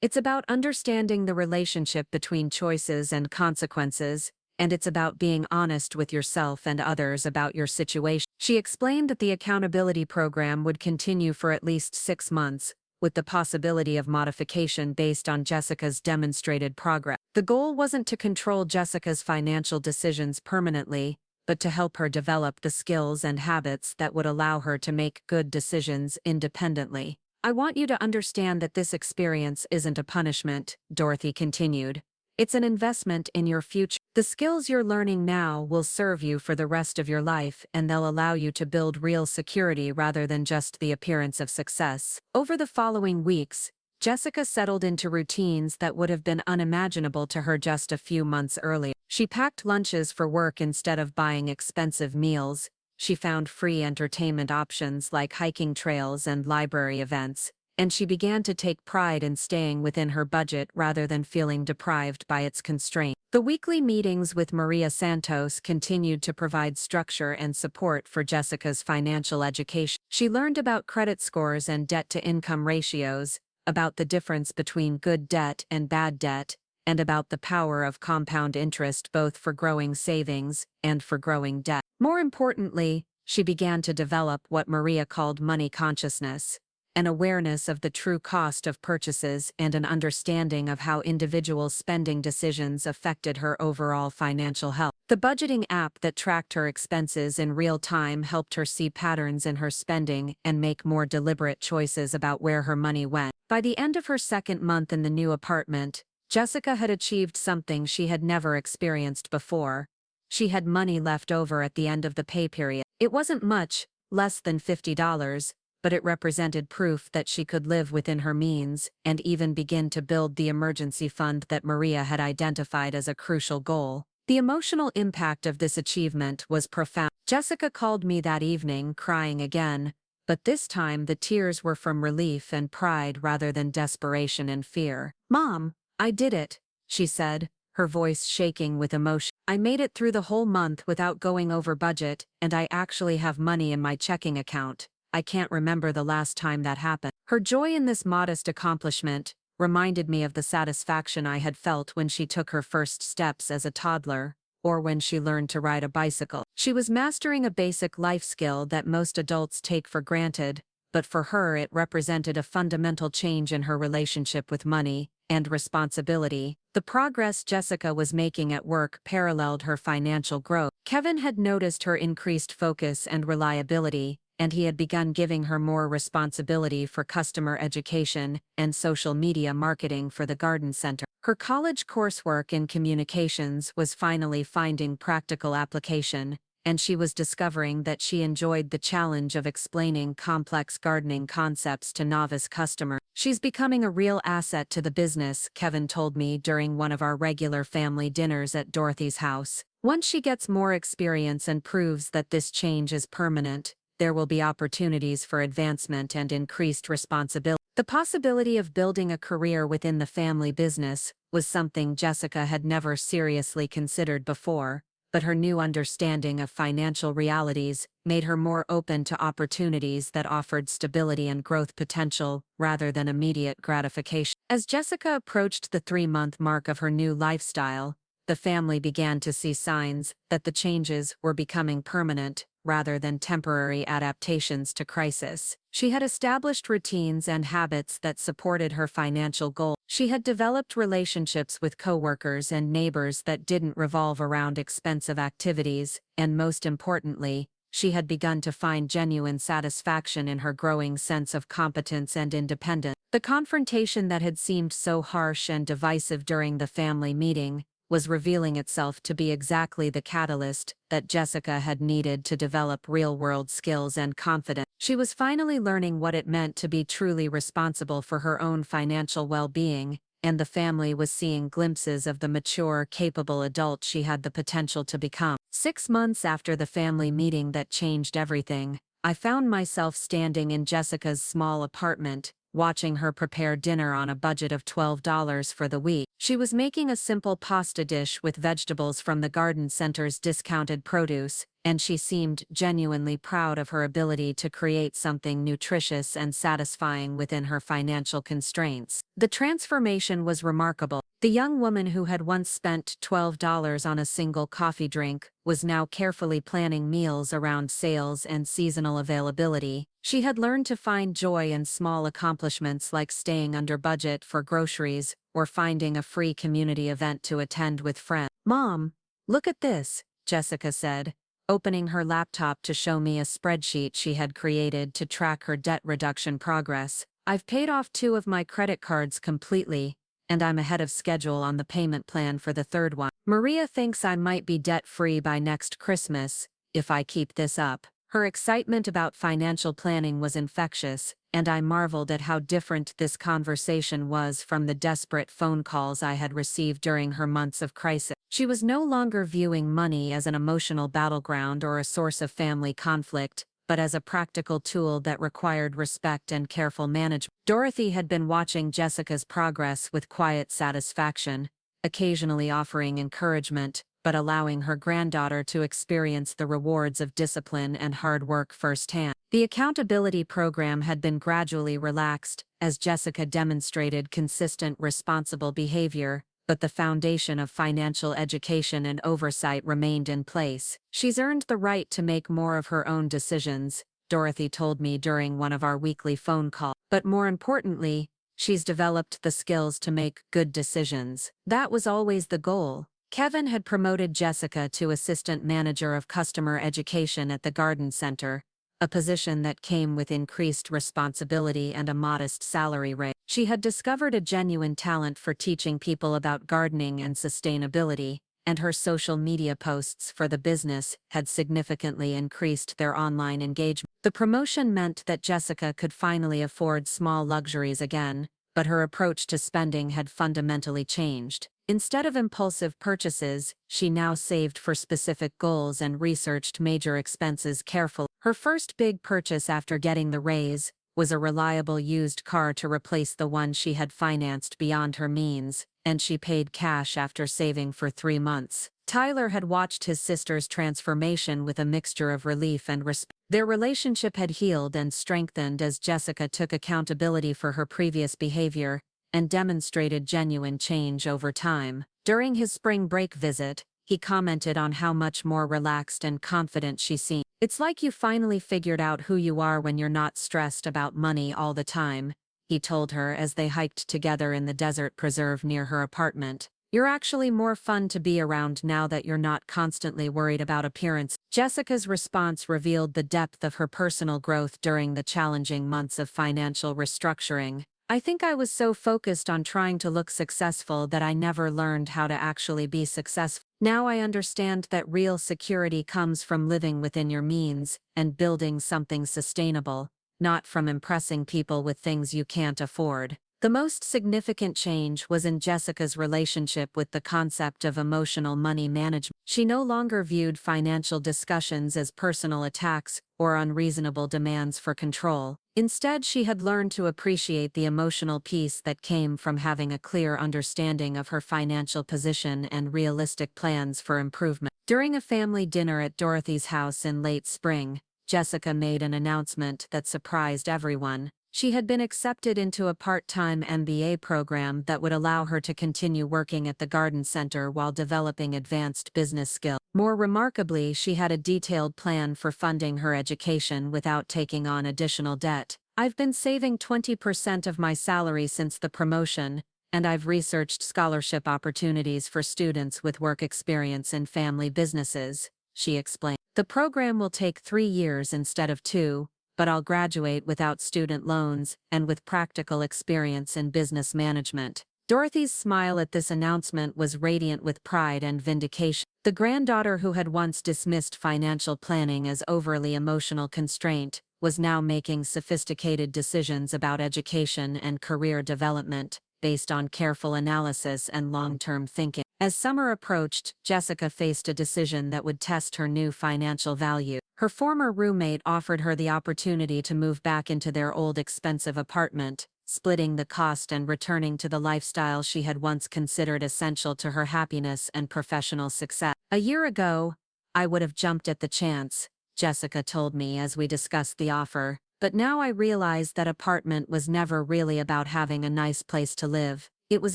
it's about understanding the relationship between choices and consequences, and it's about being honest with yourself and others about your situation. She explained that the accountability program would continue for at least 6 months, with the possibility of modification based on Jessica's demonstrated progress. The goal wasn't to control Jessica's financial decisions permanently, but to help her develop the skills and habits that would allow her to make good decisions independently. I want you to understand that this experience isn't a punishment, Dorothy continued. It's an investment in your future. The skills you're learning now will serve you for the rest of your life, and they'll allow you to build real security rather than just the appearance of success. Over the following weeks, Jessica settled into routines that would have been unimaginable to her just a few months earlier. She packed lunches for work instead of buying expensive meals. She found free entertainment options like hiking trails and library events, and she began to take pride in staying within her budget rather than feeling deprived by its constraints. The weekly meetings with Maria Santos continued to provide structure and support for Jessica's financial education. She learned about credit scores and debt-to-income ratios, about the difference between good debt and bad debt, and about the power of compound interest both for growing savings and for growing debt. More importantly, she began to develop what Maria called money consciousness, an awareness of the true cost of purchases and an understanding of how individual spending decisions affected her overall financial health. The budgeting app that tracked her expenses in real time helped her see patterns in her spending and make more deliberate choices about where her money went. By the end of her second month in the new apartment, Jessica had achieved something she had never experienced before. She had money left over at the end of the pay period. It wasn't much, less than $50, but it represented proof that she could live within her means and even begin to build the emergency fund that Maria had identified as a crucial goal. The emotional impact of this achievement was profound. Jessica called me that evening, crying again, but this time the tears were from relief and pride rather than desperation and fear. "Mom, I did it," she said, her voice shaking with emotion. "I made it through the whole month without going over budget, and I actually have money in my checking account. I can't remember the last time that happened." Her joy in this modest accomplishment reminded me of the satisfaction I had felt when she took her first steps as a toddler, or when she learned to ride a bicycle. She was mastering a basic life skill that most adults take for granted, but for her it represented a fundamental change in her relationship with money and responsibility. The progress Jessica was making at work paralleled her financial growth. Kevin had noticed her increased focus and reliability, and he had begun giving her more responsibility for customer education and social media marketing for the garden center. Her college coursework in communications was finally finding practical application, and she was discovering that she enjoyed the challenge of explaining complex gardening concepts to novice customers. "She's becoming a real asset to the business," Kevin told me during one of our regular family dinners at Dorothy's house. "Once she gets more experience and proves that this change is permanent, there will be opportunities for advancement and increased responsibility." The possibility of building a career within the family business was something Jessica had never seriously considered before, but her new understanding of financial realities made her more open to opportunities that offered stability and growth potential rather than immediate gratification. As Jessica approached the 3-month mark of her new lifestyle, the family began to see signs that the changes were becoming permanent rather than temporary adaptations to crisis. She had established routines and habits that supported her financial goals. She had developed relationships with coworkers and neighbors that didn't revolve around expensive activities, and most importantly, she had begun to find genuine satisfaction in her growing sense of competence and independence. The confrontation that had seemed so harsh and divisive during the family meeting was revealing itself to be exactly the catalyst that Jessica had needed to develop real-world skills and confidence. She was finally learning what it meant to be truly responsible for her own financial well-being, and the family was seeing glimpses of the mature, capable adult she had the potential to become. 6 months after the family meeting that changed everything, I found myself standing in Jessica's small apartment, watching her prepare dinner on a budget of $12 for the week. She was making a simple pasta dish with vegetables from the garden center's discounted produce, and she seemed genuinely proud of her ability to create something nutritious and satisfying within her financial constraints. The transformation was remarkable. The young woman who had once spent $12 on a single coffee drink was now carefully planning meals around sales and seasonal availability. She had learned to find joy in small accomplishments like staying under budget for groceries or finding a free community event to attend with friends. "Mom, look at this," Jessica said, opening her laptop to show me a spreadsheet she had created to track her debt reduction progress. "I've paid off 2 of my credit cards completely, and I'm ahead of schedule on the payment plan for the third one. Maria thinks I might be debt-free by next Christmas if I keep this up." Her excitement about financial planning was infectious, and I marveled at how different this conversation was from the desperate phone calls I had received during her months of crisis. She was no longer viewing money as an emotional battleground or a source of family conflict, but as a practical tool that required respect and careful management. Dorothy had been watching Jessica's progress with quiet satisfaction, occasionally offering encouragement, but allowing her granddaughter to experience the rewards of discipline and hard work firsthand. The accountability program had been gradually relaxed as Jessica demonstrated consistent responsible behavior, but the foundation of financial education and oversight remained in place. "She's earned the right to make more of her own decisions," Dorothy told me during one of our weekly phone calls. "But more importantly, she's developed the skills to make good decisions." That was always the goal. Kevin had promoted Jessica to assistant manager of customer education at the garden center, a position that came with increased responsibility and a modest salary raise. She had discovered a genuine talent for teaching people about gardening and sustainability, and her social media posts for the business had significantly increased their online engagement. The promotion meant that Jessica could finally afford small luxuries again, but her approach to spending had fundamentally changed. Instead of impulsive purchases, she now saved for specific goals and researched major expenses carefully. Her first big purchase after getting the raise was a reliable used car to replace the one she had financed beyond her means, and she paid cash after saving for 3 months. Tyler had watched his sister's transformation with a mixture of relief and respect. Their relationship had healed and strengthened as Jessica took accountability for her previous behavior and demonstrated genuine change over time. During his spring break visit, he commented on how much more relaxed and confident she seemed. "It's like you finally figured out who you are when you're not stressed about money all the time," he told her as they hiked together in the desert preserve near her apartment. "You're actually more fun to be around now that you're not constantly worried about appearance." Jessica's response revealed the depth of her personal growth during the challenging months of financial restructuring. "I think I was so focused on trying to look successful that I never learned how to actually be successful. Now I understand that real security comes from living within your means and building something sustainable, not from impressing people with things you can't afford." The most significant change was in Jessica's relationship with the concept of emotional money management. She no longer viewed financial discussions as personal attacks or unreasonable demands for control. Instead, she had learned to appreciate the emotional peace that came from having a clear understanding of her financial position and realistic plans for improvement. During a family dinner at Dorothy's house in late spring, Jessica made an announcement that surprised everyone. She had been accepted into a part-time MBA program that would allow her to continue working at the garden center while developing advanced business skills. More remarkably, she had a detailed plan for funding her education without taking on additional debt. "I've been saving 20% of my salary since the promotion, and I've researched scholarship opportunities for students with work experience in family businesses," she explained. "The program will take 3 years instead of 2, but I'll graduate without student loans and with practical experience in business management." Dorothy's smile at this announcement was radiant with pride and vindication. The granddaughter who had once dismissed financial planning as overly emotional constraint was now making sophisticated decisions about education and career development, based on careful analysis and long-term thinking. As summer approached, Jessica faced a decision that would test her new financial value. Her former roommate offered her the opportunity to move back into their old expensive apartment, splitting the cost and returning to the lifestyle she had once considered essential to her happiness and professional success. "A year ago, I would have jumped at the chance," Jessica told me as we discussed the offer, "but now I realize that apartment was never really about having a nice place to live. It was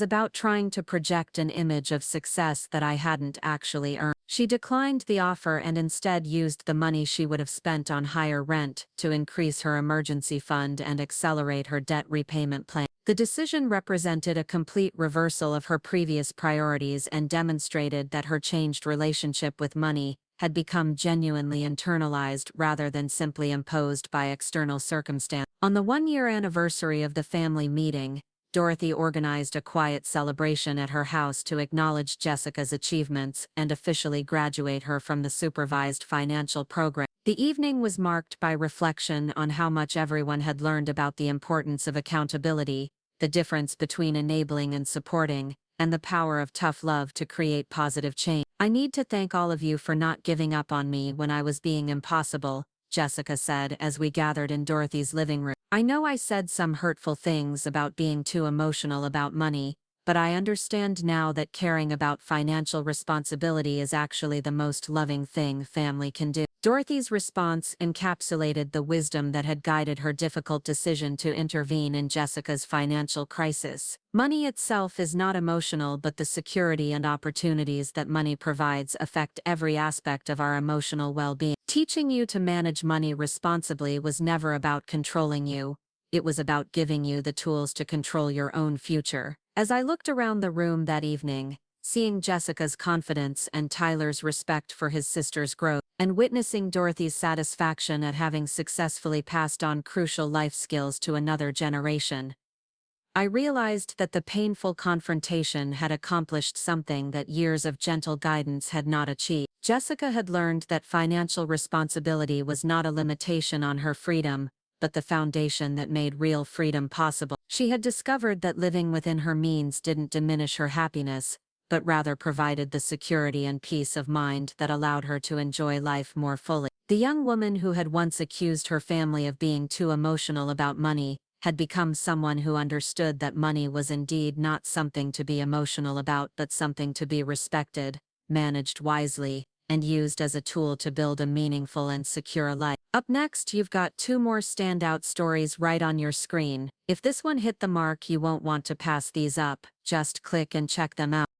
about trying to project an image of success that I hadn't actually earned. She declined the offer and instead used the money she would have spent on higher rent to increase her emergency fund and accelerate her debt repayment plan. The decision represented a complete reversal of her previous priorities and demonstrated that her changed relationship with money had become genuinely internalized rather than simply imposed by external circumstance. On the one-year anniversary of the family meeting, Dorothy organized a quiet celebration at her house to acknowledge Jessica's achievements and officially graduate her from the supervised financial program. The evening was marked by reflection on how much everyone had learned about the importance of accountability, the difference between enabling and supporting, and the power of tough love to create positive change. "I need to thank all of you for not giving up on me when I was being impossible," Jessica said as we gathered in Dorothy's living room. "I know I said some hurtful things about being too emotional about money, but I understand now that caring about financial responsibility is actually the most loving thing family can do." Dorothy's response encapsulated the wisdom that had guided her difficult decision to intervene in Jessica's financial crisis. Money itself is not emotional, but the security and opportunities that money provides affect every aspect of our emotional well-being. Teaching you to manage money responsibly was never about controlling you. It was about giving you the tools to control your own future. As I looked around the room that evening, seeing Jessica's confidence and Tyler's respect for his sister's growth, and witnessing Dorothy's satisfaction at having successfully passed on crucial life skills to another generation, I realized that the painful confrontation had accomplished something that years of gentle guidance had not achieved. Jessica had learned that financial responsibility was not a limitation on her freedom, but the foundation that made real freedom possible. She had discovered that living within her means didn't diminish her happiness, but rather provided the security and peace of mind that allowed her to enjoy life more fully. The young woman who had once accused her family of being too emotional about money had become someone who understood that money was indeed not something to be emotional about but something to be respected, managed wisely, and used as a tool to build a meaningful and secure life. Up next, you've got two more standout stories right on your screen. If this one hit the mark, you won't want to pass these up. Just click and check them out.